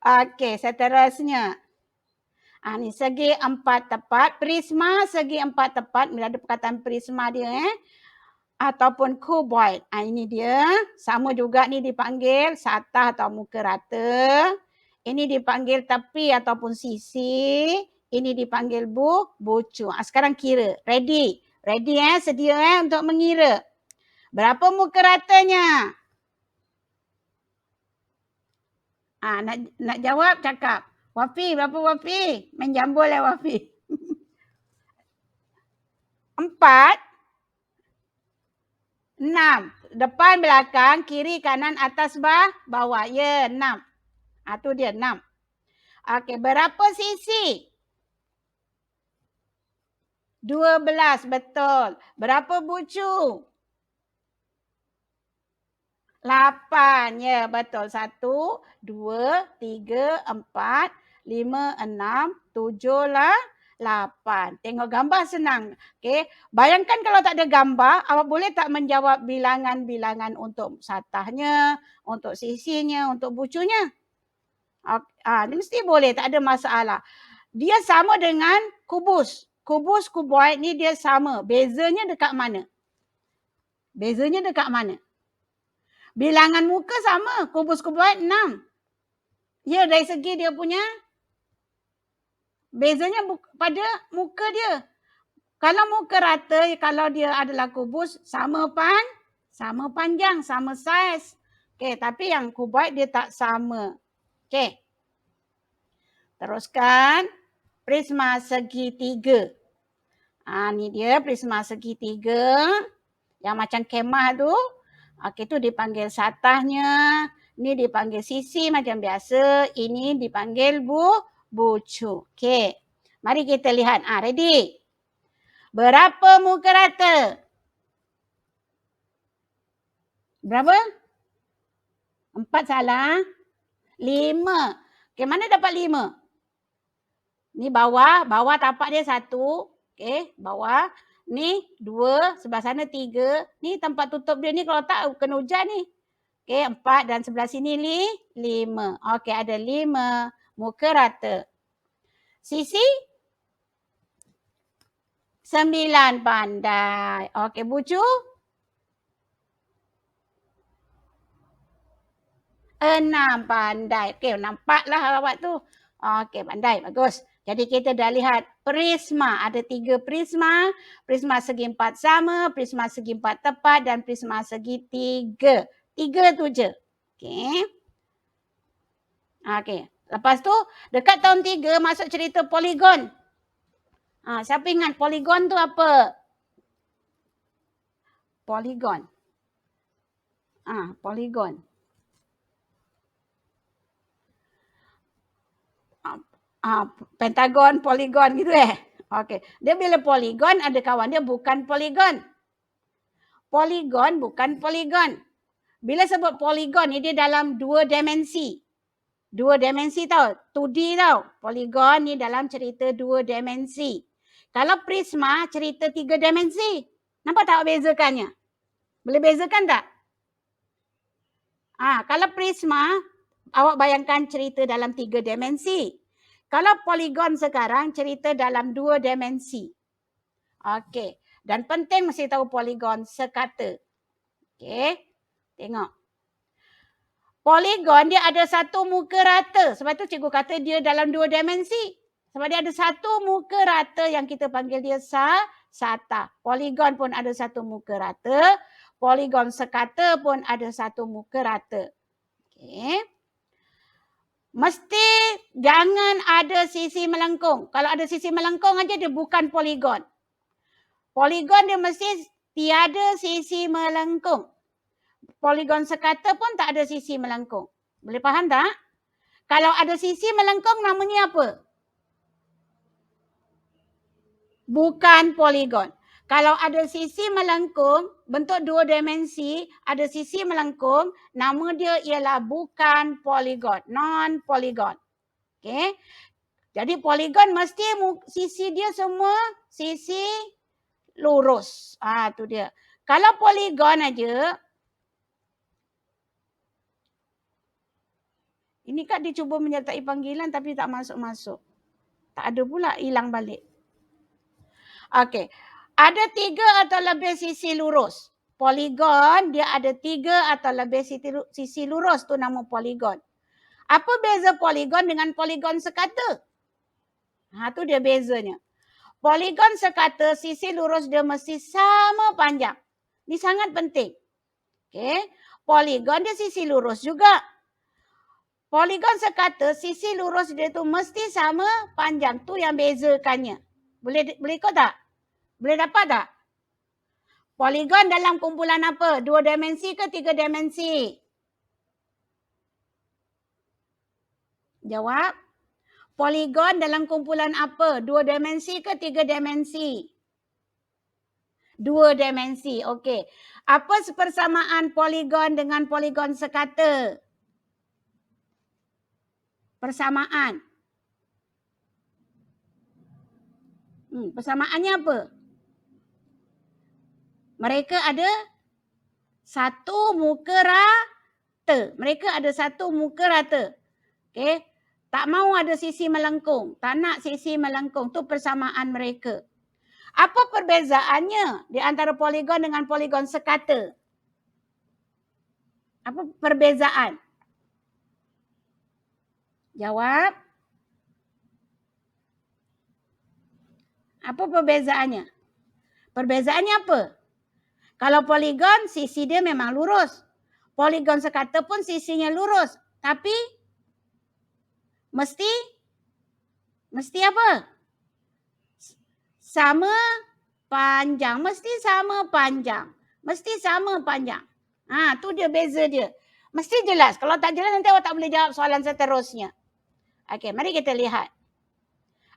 Okey, seterusnya. Ni segi 4 tepat. Prisma segi 4 tepat. Bila ada perkataan prisma dia ataupun cuboid. Ini dia. Sama juga ni dipanggil satah atau muka rata. Ini dipanggil tepi ataupun sisi. Ini dipanggil bucu. Sekarang kira. Ready? Ready sedia untuk mengira. Berapa muka ratanya? Nak jawab cakap. Wafi, berapa Wafi? Main jambul Wafi. 4, 6. Depan, belakang, kiri, kanan, atas, bawah. Ya, 6. Tu dia 6. Okey, berapa sisi? 12, betul. Berapa bucu? 8. Ya, betul. 1, 2, 3, 4, 5, 6, 7 lah. 8. Tengok gambar senang. Okey. Bayangkan kalau tak ada gambar, awak boleh tak menjawab bilangan-bilangan untuk satahnya, untuk sisinya, untuk bucunya? Dia mesti boleh, tak ada masalah. Dia sama dengan kubus. Kubus, kuboid ni dia sama. Bezanya dekat mana? Bezanya dekat mana? Bilangan muka sama. Kubus, kuboid 6. Ya, dari segi dia punya bezanya pada muka dia. Kalau muka rata, kalau dia adalah kubus, sama panjang, sama saiz. Okey, tapi yang kuboid dia tak sama. Okey. Teruskan. Prisma segitiga. Ni dia prisma segitiga. Yang macam kemah tu. Okey, tu dipanggil satahnya. Ni dipanggil sisi macam biasa. Ini dipanggil bucu. Okey. Mari kita lihat. Ready? Berapa muka rata? Berapa? 4 salah. 5. Okey, mana dapat 5? Ni bawah. Bawah tapak dia 1. Okey, bawah. Ni 2. Sebelah sana 3. Ni tempat tutup dia ni kalau tak kena hujan ni. Okey, 4 dan sebelah sini 5. Okey, ada 5 muka rata. Sisi? 9. Pandai. Okey, bucu? 6. Pandai. Okey, nampaklah awak tu. Okey, pandai. Bagus. Jadi kita dah lihat prisma. Ada 3 prisma. Prisma segi 4 sama, prisma segi 4 tepat dan prisma segi 3. 3 tu je. Okey. Okey. Lepas tu dekat tahun 3 masuk cerita poligon. Siapa ingat poligon tu apa? Poligon. Poligon. Pentagon, poligon gitu Okey. Dia bila poligon ada kawan dia bukan poligon. Poligon bukan poligon. Bila sebut poligon ni dia dalam 2 dimensi. 2 dimensi tau. 2D tau. Poligon ni dalam cerita 2 dimensi. Kalau prisma cerita 3 dimensi. Nampak tak bezakannya? Boleh bezakan tak? Kalau prisma awak bayangkan cerita dalam 3 dimensi. Kalau poligon sekarang cerita dalam 2 dimensi. Okey. Dan penting mesti tahu poligon sekata. Okey. Tengok. Poligon dia ada satu muka rata. Sebab tu cikgu kata dia dalam 2 dimensi. Sebab dia ada satu muka rata yang kita panggil dia sata. Poligon pun ada satu muka rata. Poligon sekata pun ada satu muka rata. Okey. Mesti jangan ada sisi melengkung. Kalau ada sisi melengkung aja dia bukan poligon. Poligon dia mesti tiada sisi melengkung. Poligon sekata pun tak ada sisi melengkung. Boleh faham tak? Kalau ada sisi melengkung namanya apa? Bukan poligon. Kalau ada sisi melengkung, bentuk 2 dimensi, ada sisi melengkung, nama dia ialah bukan poligon, non-poligon. Okey. Jadi poligon mesti sisi dia semua sisi lurus. Tu dia. Kalau poligon aja, ini Kak dia cuba menyertai panggilan tapi tak masuk-masuk. Tak ada pula, hilang balik. Okey. Ada 3 atau lebih sisi lurus. Poligon dia ada 3 atau lebih sisi lurus, tu nama poligon. Apa beza poligon dengan poligon sekata? Tu dia bezanya. Poligon sekata sisi lurus dia mesti sama panjang. Ini sangat penting. Okey. Poligon dia sisi lurus juga. Poligon sekata sisi lurus dia tu mesti sama panjang. Tu yang bezakannya. Boleh ikut tak? Boleh dapat tak? Poligon dalam kumpulan apa? 2 dimensi ke 3 dimensi? Jawab. Poligon dalam kumpulan apa? 2 dimensi ke 3 dimensi? 2 dimensi. Okey. Apa persamaan poligon dengan poligon sekata? Persamaan. Persamaannya apa? Mereka ada satu muka rata. Mereka ada satu muka rata. Okey. Tak mau ada sisi melengkung. Tak nak sisi melengkung. Tu persamaan mereka. Apa perbezaannya di antara poligon dengan poligon sekata? Apa perbezaan? Jawab. Apa perbezaannya? Perbezaannya apa? Kalau poligon, sisi dia memang lurus. Poligon sekata pun sisinya lurus. Tapi, mesti apa? Sama panjang. Mesti sama panjang. Mesti sama panjang. Tu dia beza dia. Mesti jelas. Kalau tak jelas, nanti awak tak boleh jawab soalan seterusnya. Okey, mari kita lihat.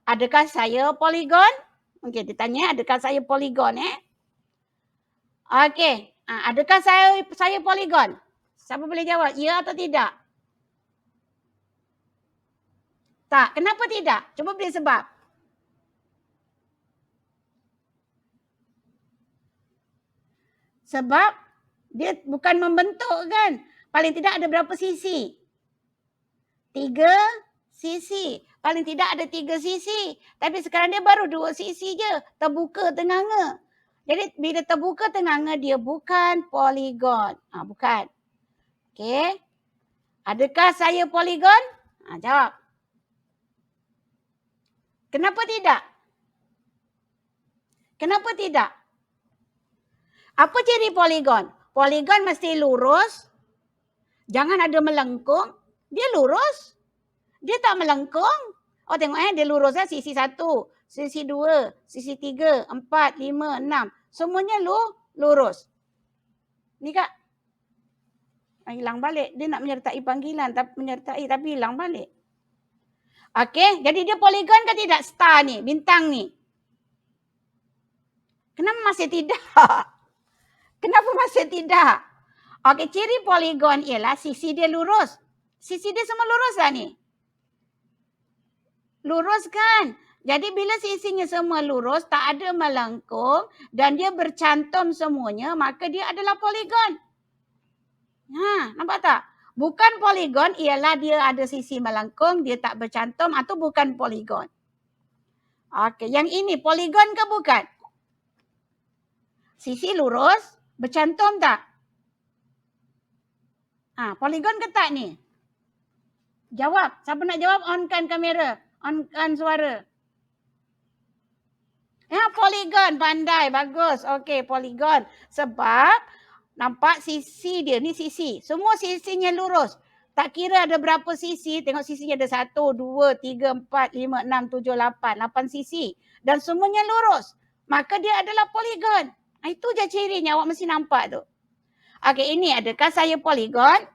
Adakah saya poligon? Okey, ditanya adakah saya poligon Okey, adakah saya poligon? Siapa boleh jawab? Ya atau tidak? Tak. Kenapa tidak? Cuba beri sebab. Sebab dia bukan membentuk kan? Paling tidak ada berapa sisi? 3 sisi. Paling tidak ada 3 sisi. Tapi sekarang dia baru 2 sisi je. Terbuka tenganga. Jadi bila terbuka tenganga dia bukan poligon. Bukan. Okey. Adakah saya poligon? Jawab. Kenapa tidak? Kenapa tidak? Apa ciri poligon? Poligon mesti lurus. Jangan ada melengkung. Dia lurus. Dia tak melengkung. Tengok dia lurus sisi 1, sisi 2, sisi 3, 4, 5, 6. Semuanya lurus. Ni Kak. Hilang balik. Dia nak menyertai panggilan. Tapi hilang balik. Okey. Jadi dia poligon ke tidak? Star ni. Bintang ni. Kenapa masih tidak? Kenapa masih tidak? Okey. Ciri poligon ialah sisi dia lurus. Sisi dia semua lurus lah ni. Lurus kan? Jadi bila sisinya semua lurus, tak ada melengkung dan dia bercantum semuanya, maka dia adalah poligon. Nampak tak? Bukan poligon ialah dia ada sisi melengkung, dia tak bercantum atau bukan poligon. Okey, yang ini poligon ke bukan? Sisi lurus, bercantum tak? Poligon ke tak ni? Jawab. Siapa nak jawab, onkan kamera. Onkan suara. Poligon. Pandai. Bagus. Okey, poligon. Sebab nampak sisi dia. Ni sisi. Semua sisinya lurus. Tak kira ada berapa sisi. Tengok sisinya ada 1, 2, 3, 4, 5, 6, 7, 8. 8 sisi. Dan semuanya lurus. Maka dia adalah poligon. Itu je cirinya. Awak mesti nampak tu. Okey, ini adakah saya poligon?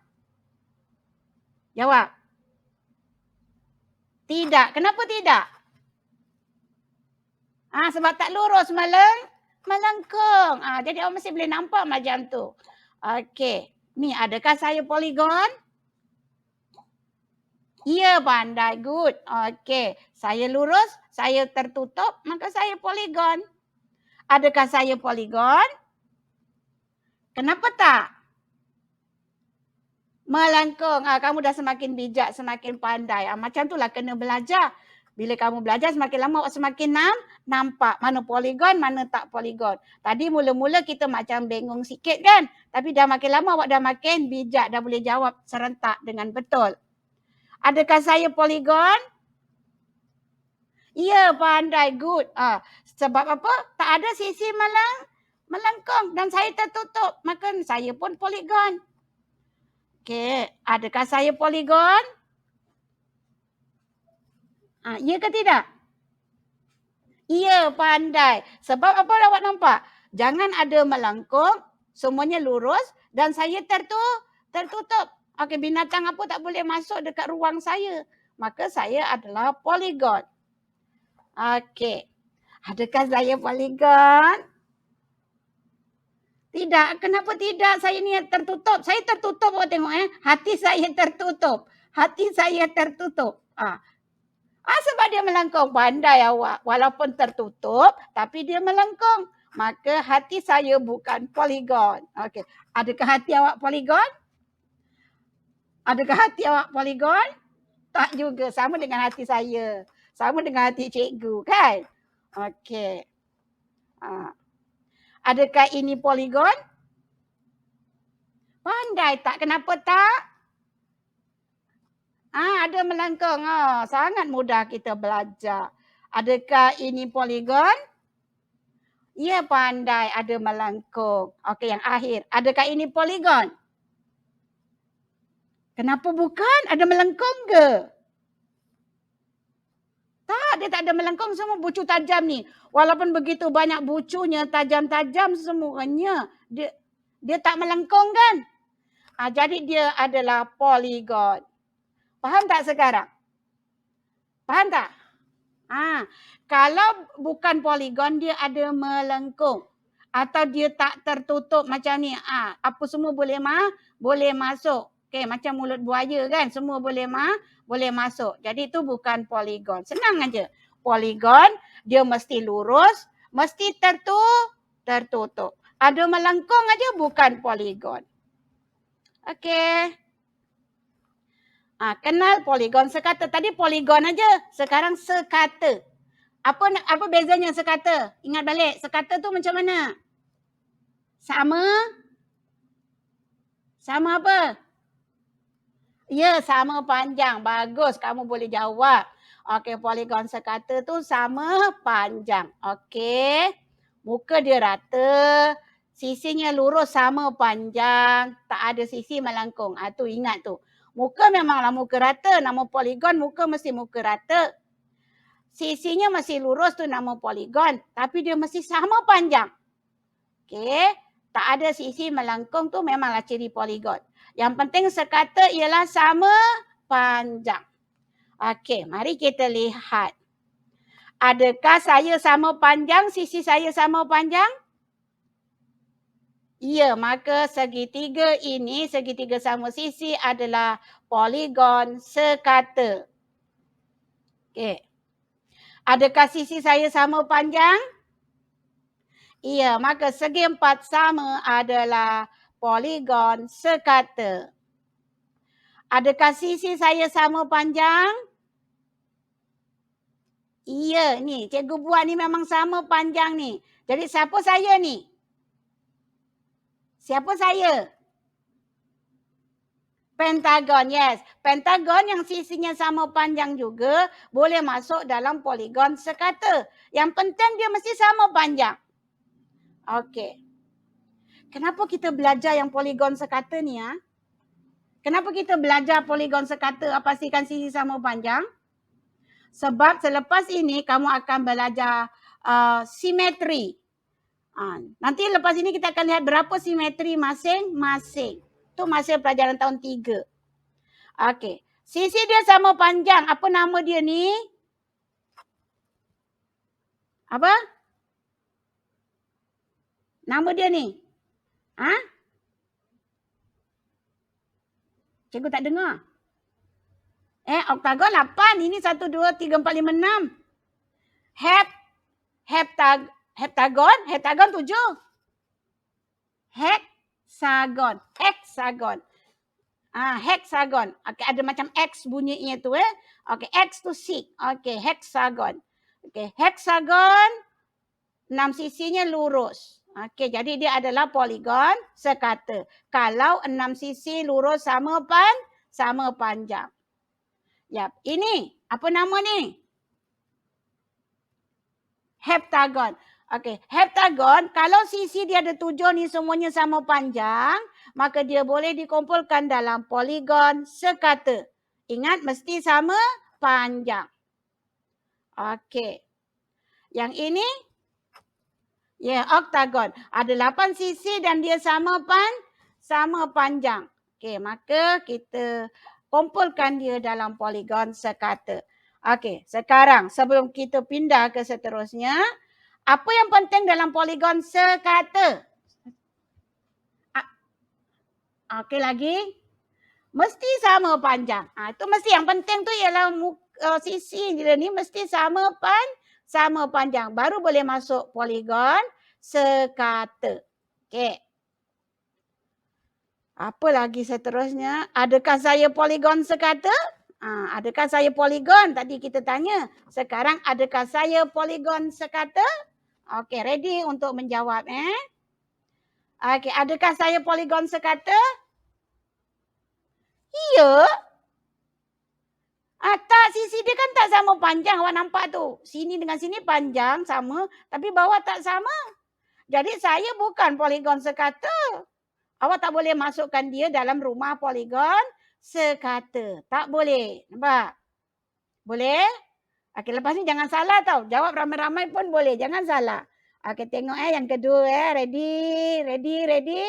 Jawab. Tidak. Kenapa tidak? Sebab tak lurus melengkung. Jadi awak mesti boleh nampak macam tu. Okey. Ni adakah saya poligon? Ya, pandai. Good. Okey. Saya lurus, saya tertutup, maka saya poligon. Adakah saya poligon? Kenapa tak? Melengkung. Kamu dah semakin bijak, semakin pandai. Macam itulah kena belajar. Bila kamu belajar semakin lama awak semakin nampak mana poligon, mana tak poligon. Tadi mula-mula kita macam bengong sikit kan. Tapi dah makin lama awak dah makin bijak, dah boleh jawab serentak dengan betul. Adakah saya poligon? Ya, pandai. Good. Sebab apa? Tak ada sisi melengkung dan saya tertutup. Maka saya pun poligon. Okey. Adakah saya poligon? Ya ke tidak? Ya, pandai. Sebab apa awak nampak? Jangan ada melengkung, semuanya lurus dan saya tertutup. Okey, binatang apa tak boleh masuk dekat ruang saya. Maka saya adalah poligon. Okey. Adakah saya poligon? Tidak. Kenapa tidak? Saya ni tertutup. Saya tertutup, awak tengok Hati saya tertutup. Hati saya tertutup. Sebab dia melengkung. Pandai awak. Walaupun tertutup, tapi dia melengkung. Maka hati saya bukan poligon. Okey. Adakah hati awak poligon? Adakah hati awak poligon? Tak juga. Sama dengan hati saya. Sama dengan hati cikgu, kan? Okey. Adakah ini poligon? Pandai tak? Kenapa tak? Ada melengkung. Sangat mudah kita belajar. Adakah ini poligon? Ya, pandai. Ada melengkung. Okey, yang akhir. Adakah ini poligon? Kenapa bukan? Ada melengkung ke? Tak, dia tak ada melengkung. Semua bucu tajam ni. Walaupun begitu banyak bucunya, tajam-tajam semuanya. Dia tak melengkung kan? Jadi dia adalah poligon. Faham tak sekarang? Faham tak? Kalau bukan poligon, dia ada melengkung. Atau dia tak tertutup macam ni. Apa semua boleh masuk. Okay, macam mulut buaya kan. Semua boleh masuk. Jadi itu bukan poligon. Senang aja. Poligon, dia mesti lurus. Mesti tertutup. Ada melengkung aja bukan poligon. Okay. Kenal poligon sekata. Tadi poligon aja. Sekarang sekata. Apa bezanya sekata? Ingat balik. Sekata tu macam mana? Sama apa? Ya, sama panjang. Bagus. Kamu boleh jawab. Okey, poligon sekata tu sama panjang. Okey. Muka dia rata. Sisinya lurus sama panjang. Tak ada sisi melengkung. Tu ingat tu. Muka memanglah muka rata. Nama poligon muka mesti muka rata. Sisinya masih lurus tu nama poligon. Tapi dia mesti sama panjang. Okey. Tak ada sisi melengkung tu memanglah ciri poligon. Yang penting sekata ialah sama panjang. Okey, mari kita lihat. Adakah saya sama panjang? Sisi saya sama panjang? Ya, maka segitiga ini, segitiga sama sisi adalah poligon sekata. Okey. Adakah sisi saya sama panjang? Ya, maka segi empat sama adalah poligon sekata. Adakah sisi saya sama panjang? Ya, ni cikgu buat ni memang sama panjang ni. Jadi siapa saya ni? Siapa saya? Pentagon, yes. Pentagon yang sisinya sama panjang juga boleh masuk dalam poligon sekata. Yang penting dia mesti sama panjang. Okey. Kenapa kita belajar yang poligon sekata ni ya? Kenapa kita belajar poligon sekata pastikan sisi sama panjang? Sebab selepas ini kamu akan belajar simetri. Nanti lepas ini kita akan lihat berapa simetri masing-masing. Itu masih pelajaran tahun 3. Okey. Sisi dia sama panjang. Apa nama dia ni? Apa? Nama dia ni? Cikgu tak dengar. Oktagon 8. Ini 1, 2, 3, 4, 5, 6. Heptagon 7. Heksagon. Heksagon. Okey, ada macam X bunyinya tu Okey, X tu 6. Okey, heksagon. Okey, heksagon 6 sisinya lurus. Okey, jadi dia adalah poligon sekata. Kalau 6 sisi lurus sama panjang. Yap, ini apa nama ni? Heptagon. Okey, heptagon kalau sisi dia ada 7 ni semuanya sama panjang, maka dia boleh dikumpulkan dalam poligon sekata. Ingat mesti sama panjang. Okey. Yang ini oktagon. Ada 8 sisi dan dia sama panjang. Okey, maka kita kumpulkan dia dalam poligon sekata. Okey, sekarang sebelum kita pindah ke seterusnya, apa yang penting dalam poligon sekata? Okey lagi. Mesti sama panjang. Itu mesti yang penting tu ialah sisi dia ni mesti sama panjang. Baru boleh masuk poligon sekata. Okey. Apa lagi seterusnya? Adakah saya poligon sekata? Adakah saya poligon? Tadi kita tanya. Sekarang adakah saya poligon sekata? Okey, ready untuk menjawab Okey, adakah saya poligon sekata? Ya. Tak, sisi dia kan tak sama panjang. Awak nampak tu. Sini dengan sini panjang sama, tapi bawah tak sama. Jadi saya bukan poligon sekata. Awak tak boleh masukkan dia dalam rumah poligon sekata. Tak boleh. Nampak? Boleh? Okey, lepas ni jangan salah tau. Jawab ramai-ramai pun boleh. Jangan salah. Okey, tengok yang kedua Ready?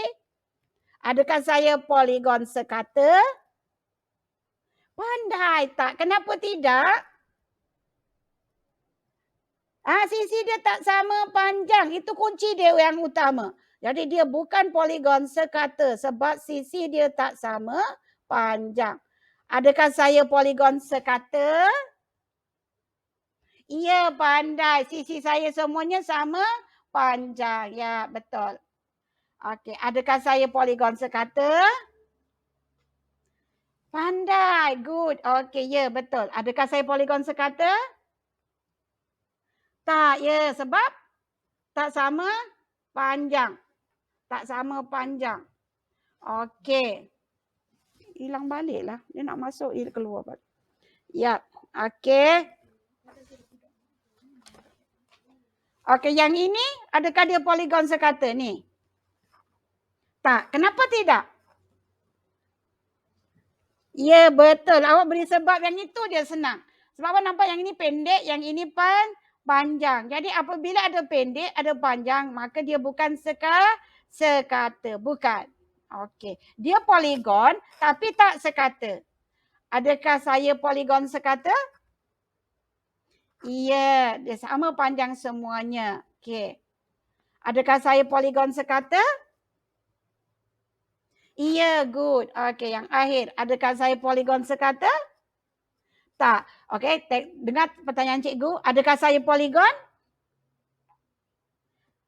Adakah saya poligon sekata? Pandai tak? Kenapa tidak? Sisi dia tak sama panjang. Itu kunci dia yang utama. Jadi dia bukan poligon sekata sebab sisi dia tak sama panjang. Adakah saya poligon sekata? Ya, pandai. Sisi saya semuanya sama panjang. Ya, betul. Okey, adakah saya poligon sekata? Pandai. Good. Okey, ya, betul. Adakah saya poligon sekata? Tak, ya. Sebab tak sama panjang. Tak sama panjang. Okey. Hilang balik lah. Dia nak masuk, dia keluar balik. Ya. Okey. Okey, yang ini adakah dia poligon sekata ni? Tak. Kenapa tidak? Ya, betul. Awak beri sebab yang itu dia senang. Sebab awak nampak yang ini pendek, yang ini panjang. Jadi apabila ada pendek, ada panjang, maka dia bukan sekata. Bukan. Okey. Dia poligon tapi tak sekata. Adakah saya poligon sekata? Ya, dia sama panjang semuanya. Okey. Adakah saya poligon sekata? Ya, good. Okey, yang akhir. Adakah saya poligon sekata? Tak. Okey, dengar pertanyaan cikgu. Adakah saya poligon?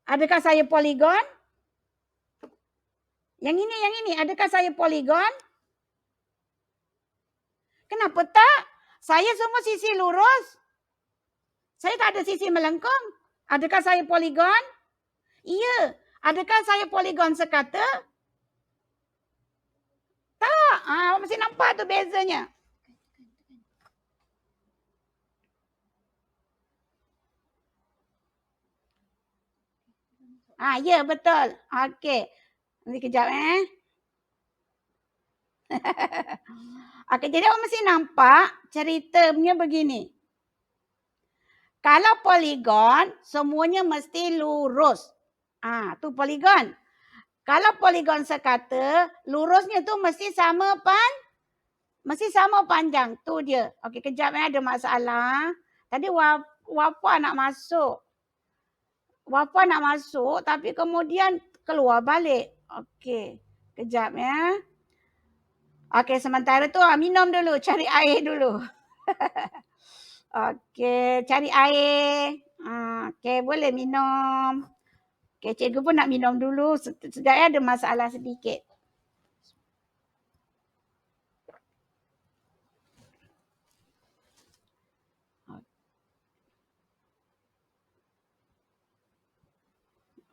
Adakah saya poligon? Yang ini. Adakah saya poligon? Kenapa tak? Saya semua sisi lurus. Saya tak ada sisi melengkung. Adakah saya poligon? Ya. Adakah saya poligon sekata? Tak. Awak mesti nampak tu bezanya. Ya betul. Okey. Nanti kejap Okey, jadi awak mesti nampak ceritanya begini. Kalau poligon, semuanya mesti lurus. Tu poligon. Kalau poligon sekata, lurusnya tu mesti sama panjang. Tu dia. Okey, kejap ada masalah. Tadi Wafa nak masuk. Tapi kemudian keluar balik. Okey, kejap Okey, sementara tu minum dulu, cari air dulu. Okey, cari air. Okey, boleh minum. Okey, cikgu pun nak minum dulu. Sekejap ada masalah sedikit.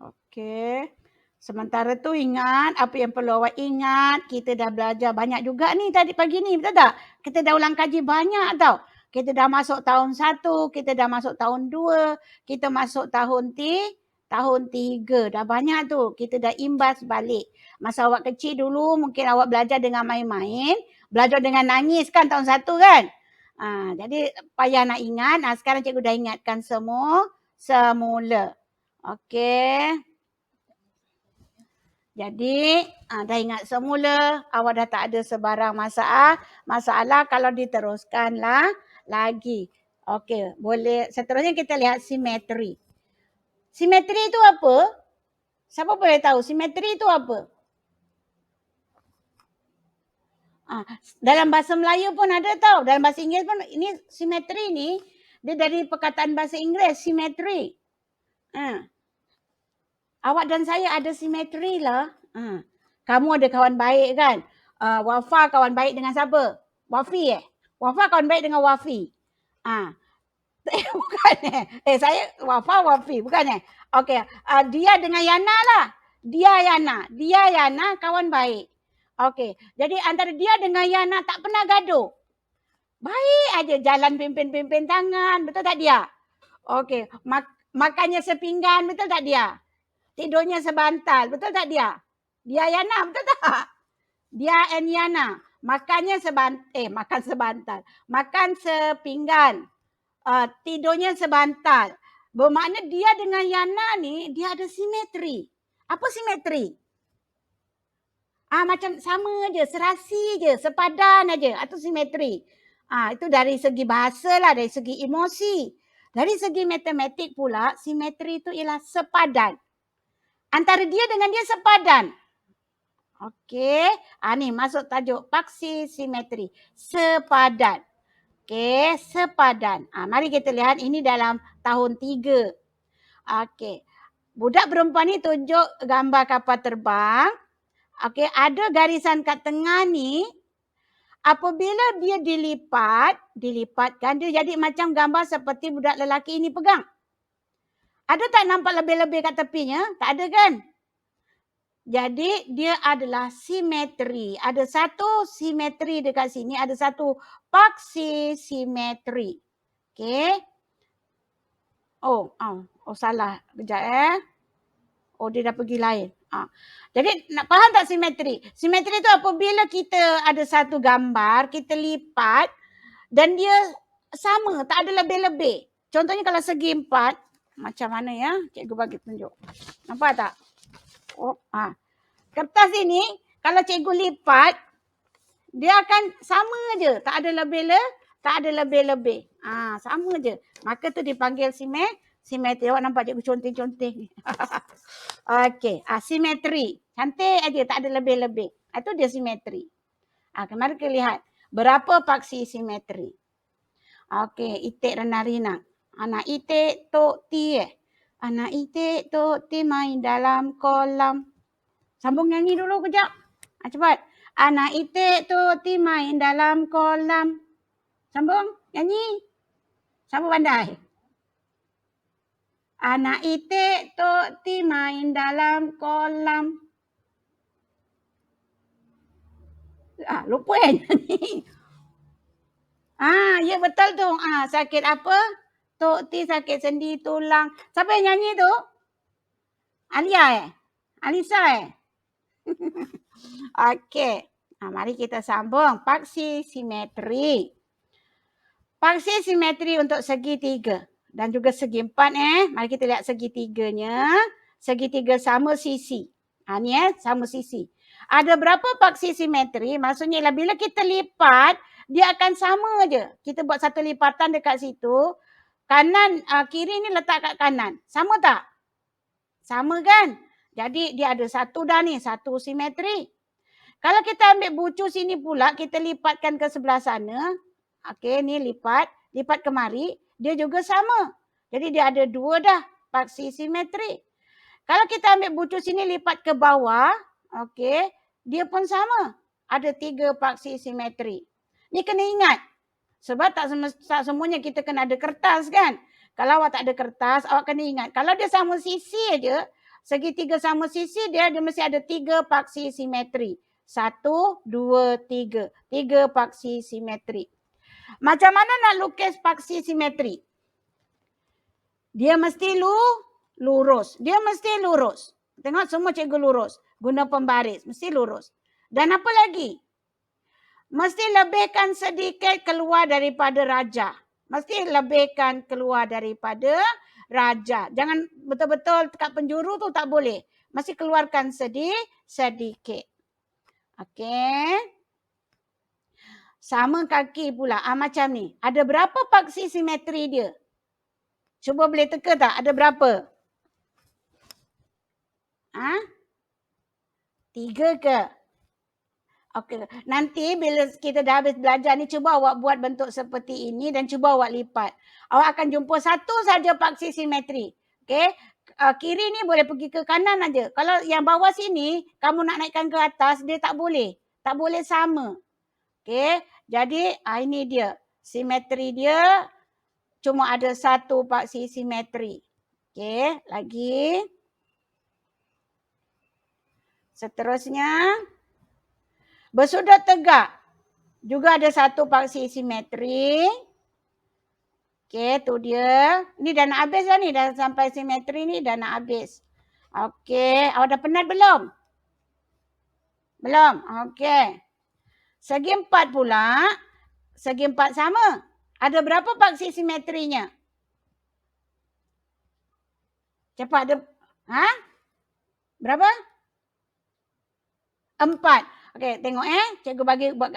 Okey. Sementara tu ingat, apa yang perlu awak ingat, kita dah belajar banyak juga ni tadi pagi ni, betul tak? Kita dah ulang kaji banyak tau. Kita dah masuk tahun 1, kita dah masuk tahun 2, kita masuk tahun 3. Dah banyak tu. Kita dah imbas balik. Masa awak kecil dulu, mungkin awak belajar dengan main-main, belajar dengan nangis kan tahun 1 kan? Jadi payah nak ingat. Sekarang cikgu dah ingatkan semula. Okey. Jadi, dah ingat semula, awak dah tak ada sebarang masalah kalau diteruskanlah lagi. Okey, boleh. Seterusnya kita lihat simetri. Simetri itu apa? Siapa boleh tahu simetri itu apa? Dalam bahasa Melayu pun ada tahu. Dalam bahasa Inggeris pun, ini simetri ni, dia dari perkataan bahasa Inggeris, simetri. Awak dan saya ada simetri lah. Kamu ada kawan baik kan? Wafa kawan baik dengan siapa? Wafi Wafa kawan baik dengan Wafi. Bukan saya Wafi bukan Okey, dia dengan Yana lah. Dia Yana kawan baik. Okey, jadi antara dia dengan Yana tak pernah gaduh. Baik aja jalan pimpin tangan, betul tak dia? Okey, makannya sepinggan, betul tak dia? Tidurnya sebantal, betul tak dia? Dia Yana, betul tak? Dia and Yana. Makannya makan sebantal. Makan sepinggan. Tidurnya sebantal. Bermakna dia dengan Yana ni, dia ada simetri. Apa simetri? Macam sama je, serasi je, sepadan aja. Itu simetri. Itu dari segi bahasa lah, dari segi emosi. Dari segi matematik pula, simetri itu ialah sepadan. Antara dia dengan dia sepadan. Okey. Ni masuk tajuk paksi simetri. Sepadan. Okey, sepadan. Mari kita lihat ini dalam tahun 3. Okey. Budak perempuan ni tunjuk gambar kapal terbang. Okey, ada garisan kat tengah ni. Apabila dia dilipatkan, dia jadi macam gambar seperti budak lelaki ini pegang. Ada tak nampak lebih-lebih kat tepinya? Tak ada kan? Jadi dia adalah simetri. Ada satu simetri dekat sini, ada satu paksi simetri. Okey. Salah. Kejap dia dah pergi lain. Jadi nak faham tak simetri? Simetri tu apabila kita ada satu gambar, kita lipat dan dia sama, tak ada lebih-lebih. Contohnya kalau segi 4, macam mana cikgu bagi tunjuk. Nampak tak? Kertas ini kalau cikgu lipat, dia akan sama je, tak ada lebih-lebih. Sama je. Maka tu dipanggil simetri. Awak nampak cikgu conteng-conteng ni. Okey, simetri. Cantik aja, tak ada lebih-lebih. Itu dia simetri. Mari kita lihat berapa paksi simetri. Okey, itik renarina. Anak itik tok ti Anak itik tok ti main dalam kolam. Sambung nyanyi dulu kejap. Cepat. Anak itik tok ti main dalam kolam. Sambung nyanyi. Sambung pandai. Anak itik tok ti main dalam kolam. Lupa kan? Ya betul tu. Sakit apa? Tok T sakit sendi tulang. Siapa yang nyanyi tu? Alia Alisa Okey. Mari kita sambung. Paksi simetri. Paksi simetri untuk segitiga dan juga segi empat. Mari kita lihat segitiganya. Segitiga sama sisi. Ni sama sisi. Ada berapa paksi simetri? Maksudnya bila kita lipat, dia akan sama je. Kita buat satu lipatan dekat situ. Kanan, kiri ni letak kat kanan. Sama tak? Sama kan? Jadi dia ada satu dah ni. Satu simetri. Kalau kita ambil bucu sini pula, kita lipatkan ke sebelah sana. Okey, ni lipat kemari, dia juga sama. Jadi dia ada dua dah paksi simetri. Kalau kita ambil bucu sini lipat ke bawah, okey, dia pun sama. Ada 3 paksi simetri. Ni kena ingat. Sebab tak semuanya kita kena ada kertas kan. Kalau awak tak ada kertas, awak kena ingat. Kalau dia sama sisi aja, segitiga sama sisi, dia mesti ada 3 paksi simetri. 1, 2, 3. 3 paksi simetri. Macam mana nak lukis paksi simetri? Dia mesti lurus. Dia mesti lurus. Tengok semua cikgu lurus. Guna pembaris. Mesti lurus. Dan apa lagi? Mesti lebihkan sedikit keluar daripada raja. Mesti lebihkan keluar daripada raja. Jangan betul-betul dekat penjuru tu tak boleh. Mesti keluarkan sedikit. Okey. Sama kaki pula. Macam ni. Ada berapa paksi simetri dia? Cuba boleh teka tak? Ada berapa? 3 ke? Okey. Nanti bila kita dah habis belajar ni, cuba awak buat bentuk seperti ini dan cuba awak lipat. Awak akan jumpa satu saja paksi simetri. Okey. Kiri ni boleh pergi ke kanan aja. Kalau yang bawah sini, kamu nak naikkan ke atas, dia tak boleh. Tak boleh sama. Okey. Jadi, ini dia. Simetri dia cuma ada satu paksi simetri. Okey. Lagi. Seterusnya. Bersudut tegak. Juga ada satu paksi simetri. Okey, tu dia. Ni dah nak habis dah ni. Dah sampai simetri ni dah nak habis. Okey, awak dah penat belum? Belum? Okey. Segi empat pula. Segi empat sama. Ada berapa paksi simetrinya? Cepat ada. Berapa? 4. Okey, tengok cikgu bagi buat.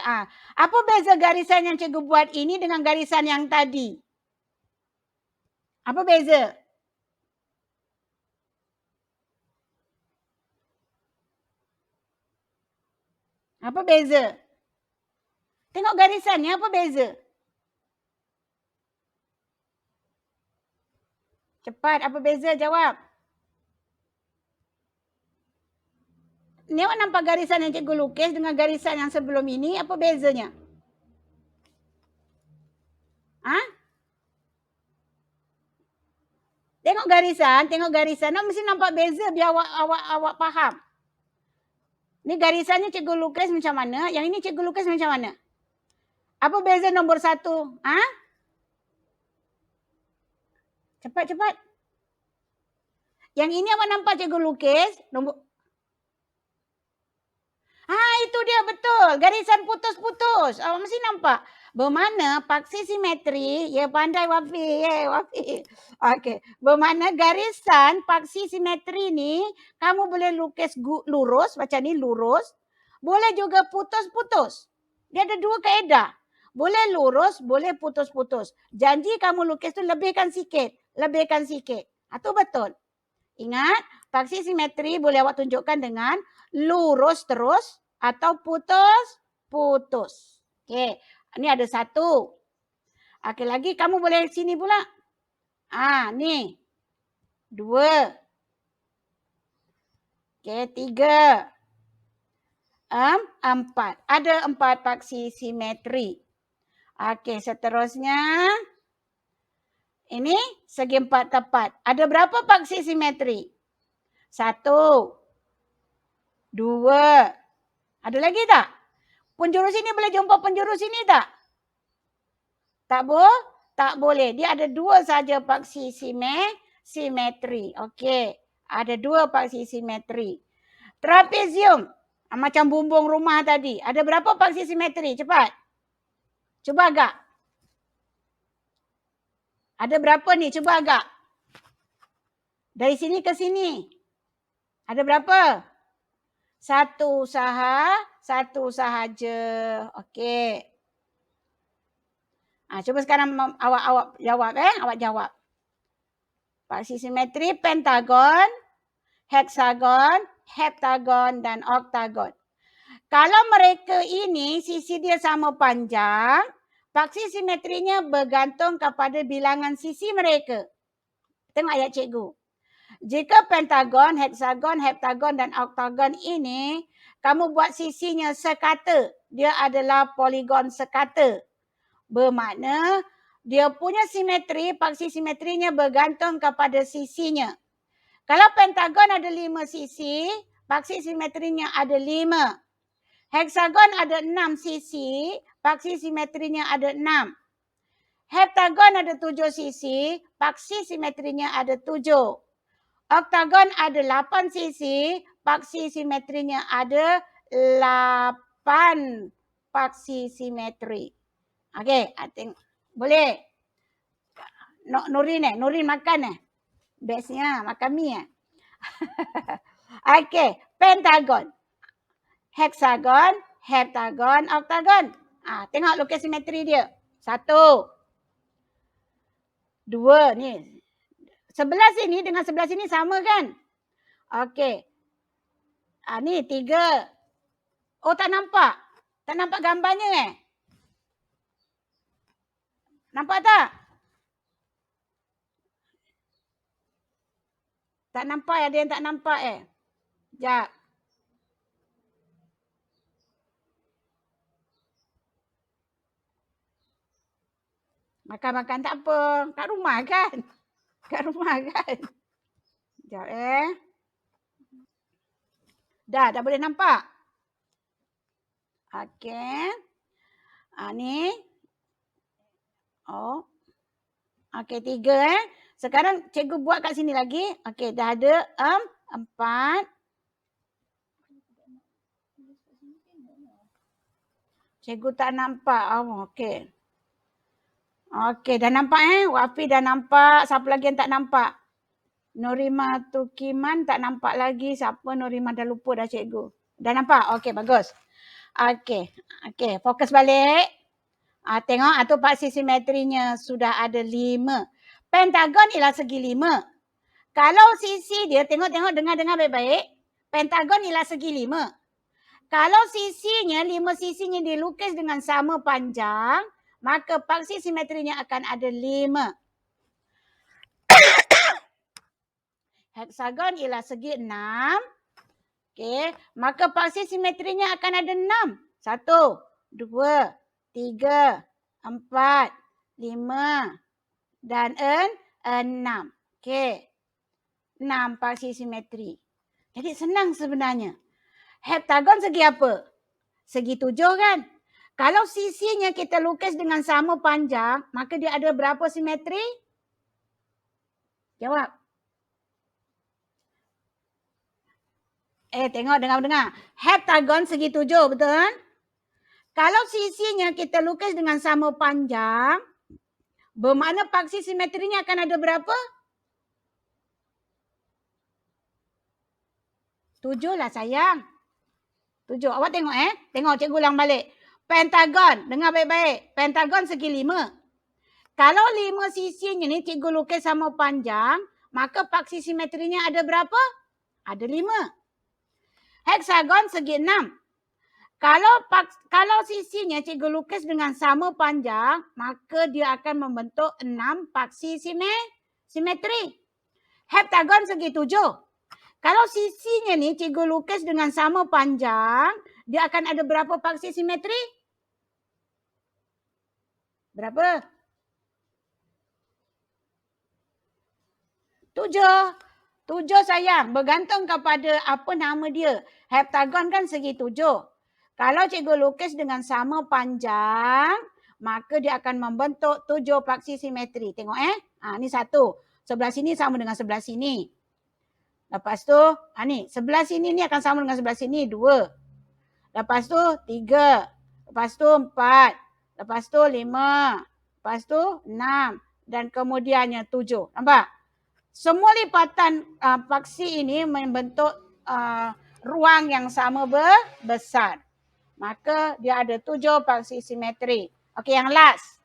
Apa beza garisan yang cikgu buat ini dengan garisan yang tadi? Apa beza? Apa beza? Tengok garisannya, apa beza? Cepat, apa beza? Jawab. Ni awak nampak garisan yang cikgu lukis dengan garisan yang sebelum ini, apa bezanya? Tengok garisan, mesti nampak beza biar awak faham. Ni garisannya cikgu lukis macam mana, yang ini cikgu lukis macam mana? Apa beza nombor 1? Cepat. Yang ini awak nampak cikgu lukis, nombor. Itu dia betul. Garisan putus-putus. Awak mesti nampak. Bermakna paksi simetri, ya pandai Wafi. Okey. Bermakna garisan paksi simetri ni, kamu boleh lukis lurus, macam ni lurus. Boleh juga putus-putus. Dia ada 2 kaedah. Boleh lurus, boleh putus-putus. Janji kamu lukis tu lebihkan sikit. Itu betul. Ingat, paksi simetri boleh awak tunjukkan dengan lurus terus atau putus-putus. Okey, ni ada 1. Okey, lagi kamu boleh sini pula. Ni. 2. Okey, 3. 4. Ada 4 paksi simetri. Okey, seterusnya. Ini segi 4 tepat. Ada berapa paksi simetri? 1. 2. Ada lagi tak? Penjuru sini boleh jumpa penjuru sini tak? Tak boleh. Dia ada dua saja paksi simetri. Okey. Ada dua paksi simetri. Trapezium. Macam bumbung rumah tadi. Ada berapa paksi simetri? Cepat. Cuba agak. Ada berapa ni? Cuba agak. Dari sini ke sini. Ada berapa? Satu sahaja. Okey. Cuba sekarang awak jawab. Awak jawab. Paksi simetri, pentagon, heksagon, heptagon dan oktagon. Kalau mereka ini sisi dia sama panjang, paksi simetrinya bergantung kepada bilangan sisi mereka. Tengok ayat cikgu. Jika pentagon, heksagon, heptagon dan oktagon ini, kamu buat sisinya sekata. Dia adalah poligon sekata. Bermakna dia punya simetri, paksi simetrinya bergantung kepada sisinya. Kalau pentagon ada 5 sisi, paksi simetrinya ada 5. Heksagon ada 6 sisi, paksi simetrinya ada 6. Heptagon ada 7 sisi, paksi simetrinya ada 7. Oktagon ada 8 sisi, paksi simetrinya ada 8 paksi simetri. Okey, boleh. Nurin makan bestnya makan mie Okey, pentagon, heksagon, heptagon, oktagon. Tengok lukis simetri dia. 1, 2 ni. Sebelah sini dengan sebelah sini sama kan? Okey. Ni 3. Oh, tak nampak. Tak nampak gambarnya Nampak tak? Tak nampak, ada yang tak nampak Sekejap. Makan-makan tak apa. Kat rumah kan? Kat rumah kan? Sekejap Dah boleh nampak? Okey. Ni. Oh. Okey, 3 Sekarang cikgu buat kat sini lagi. Okey, dah ada 4. Cikgu tak nampak. Okey. Okey, dah nampak Wafi dah nampak. Siapa lagi yang tak nampak? Norima Tukiman tak nampak lagi. Siapa Norima dah lupa dah cikgu. Dah nampak? Okey, bagus. Okey, fokus balik. Tengok tu paksi simetrinya sudah ada 5. Pentagon ialah segi 5. Kalau sisi dia, tengok dengar baik-baik. Pentagon ialah segi 5. Kalau sisinya, 5 sisinya dilukis dengan sama panjang, maka paksi simetrinya akan ada 5. Heksagon ialah segi 6. Okey, maka paksi simetrinya akan ada 6. 1, 2, 3, 4, 5 dan 6. Okey. 6 paksi simetri. Jadi senang sebenarnya. Heptagon segi apa? Segi 7 kan? Kalau sisinya kita lukis dengan sama panjang, maka dia ada berapa simetri? Jawab. Tengok, dengar. Heptagon segi 7, betul kan? Kalau sisinya kita lukis dengan sama panjang, bermakna paksi simetrinya akan ada berapa? 7 lah sayang. 7. Awak tengok Tengok cikgu ulang balik. Pentagon. Dengar baik-baik. Pentagon segi 5. Kalau 5 sisinya ni cikgu lukis sama panjang, maka paksi simetrinya ada berapa? Ada 5. Heksagon segi 6. Kalau sisinya cikgu lukis dengan sama panjang, maka dia akan membentuk 6 paksi simetri. Heptagon segi 7. Kalau sisinya ni cikgu lukis dengan sama panjang, dia akan ada berapa paksi simetri? Berapa? 7. 7 sayang. Bergantung kepada apa nama dia. Heptagon kan segi 7. Kalau cikgu lukis dengan sama panjang, maka dia akan membentuk 7 paksi simetri. Tengok ni 1. Sebelah sini sama dengan sebelah sini. Lepas tu, ni sebelah sini ni akan sama dengan sebelah sini 2. Lepas tu 3. Lepas tu 4. Lepas tu 5. Lepas tu 6. Dan kemudiannya 7. Nampak? Semua lipatan paksi ini membentuk ruang yang sama besar. Maka dia ada 7 paksi simetri. Okey, yang last.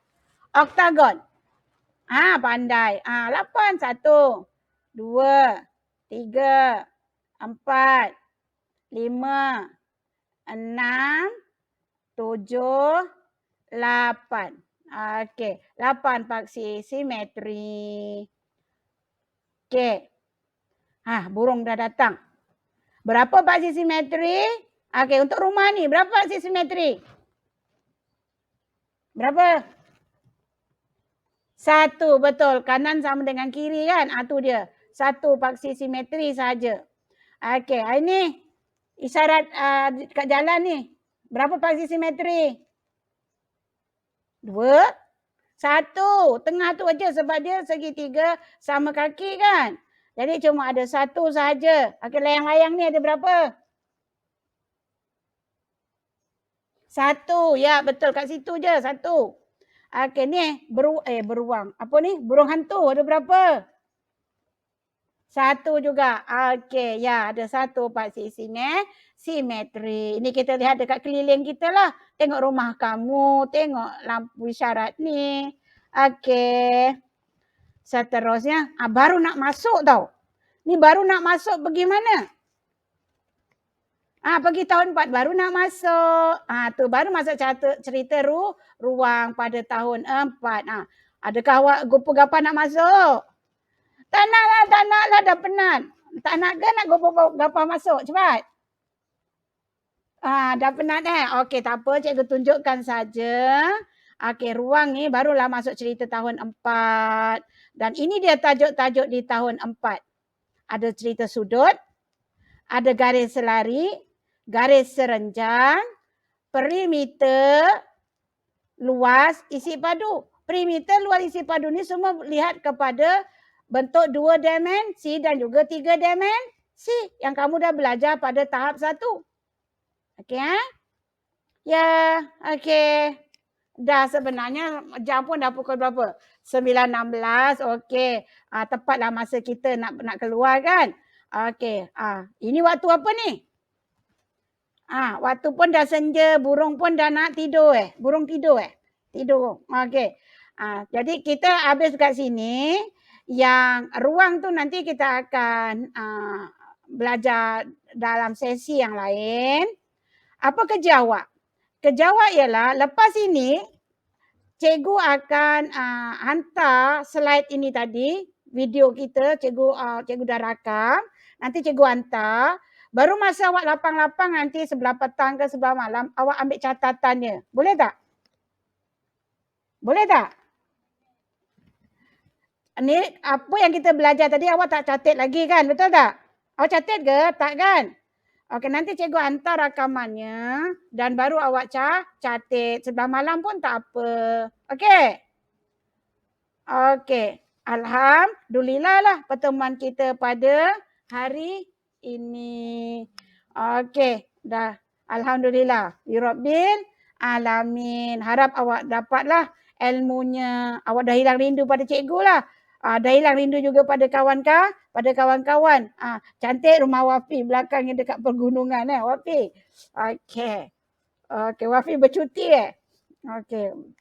Oktagon. Pandai. 8. 1, 2, 3, 4, 5, 6, 7, 8. Okey, 8 paksi simetri. Okey. Burung dah datang. Berapa paksi simetri? Okey, untuk rumah ni berapa paksi simetri? Berapa? 1, betul. Kanan sama dengan kiri kan? Tu dia. 1 paksi simetri saja. Okey, ini isyarat kat jalan ni. Berapa paksi simetri? 2. 1. Tengah tu aja sebab dia segitiga sama kaki kan. Jadi cuma ada 1 saja. Okey, layang-layang ni ada berapa? 1. Ya, betul, kat situ je 1. Okey, ni beruang. Apa ni? Burung hantu ada berapa? 1 juga. Okey, ya, ada 1 paksi simetri. Ini kita lihat dekat keliling kita lah. Tengok rumah kamu, tengok lampu isyarat ni. Okey. Seterusnya, baru nak masuk tau. Ni baru nak masuk pergi mana? Pergi tahun 4 baru nak masuk. Tu baru masuk cerita ruang pada tahun 4. Adakah awak gopo-gapa nak masuk? Tak nak lah, dah penat. Tak nak ke nak gopo-gapa masuk? Cepat. Dah penat Okey, tak apa, cikgu tunjukkan saja. Okey, ruang ni barulah masuk cerita tahun 4. Dan ini dia tajuk-tajuk di tahun 4. Ada cerita sudut, ada garis selari, garis serenjang, perimeter, luas, isi padu. Perimeter, luas, isi padu ni semua lihat kepada bentuk 2 dimensi dan juga 3 dimensi yang kamu dah belajar pada tahap 1. Okey Ya, okey. Dah sebenarnya jam pun dah pukul berapa? 9.16. Okey. Tepatlah masa kita nak keluar kan? Okey. Ini waktu apa ni? Waktu pun dah senja, burung pun dah nak tidur Burung tidur Tidur. Okey. Jadi kita habis kat sini. Yang ruang tu nanti kita akan belajar dalam sesi yang lain. Apa kerja awak? Kerja awak ialah lepas ini cikgu akan hantar slide ini tadi, video kita cikgu dah rakam. Nanti cikgu hantar. Baru masa awak lapang-lapang nanti sebelah petang ke sebelah malam, awak ambil catatannya. Boleh tak? Boleh tak? Ni apa yang kita belajar tadi awak tak catat lagi kan? Betul tak? Awak catat ke? Tak kan? Okey, nanti cikgu hantar rakamannya dan baru awak catat. Sebelah malam pun tak apa. Okey? Okey. Alhamdulillah lah pertemuan kita pada hari ini. Okey, dah. Alhamdulillah. Rabbil alamin. Harap awak dapatlah ilmunya. Awak dah hilang rindu pada cikgu lah. Dah hilang rindu juga pada kawan-kawan. Cantik rumah Wafi belakangnya dekat pergunungan Wafi. Okey. Okey, Wafi bercuti Okey.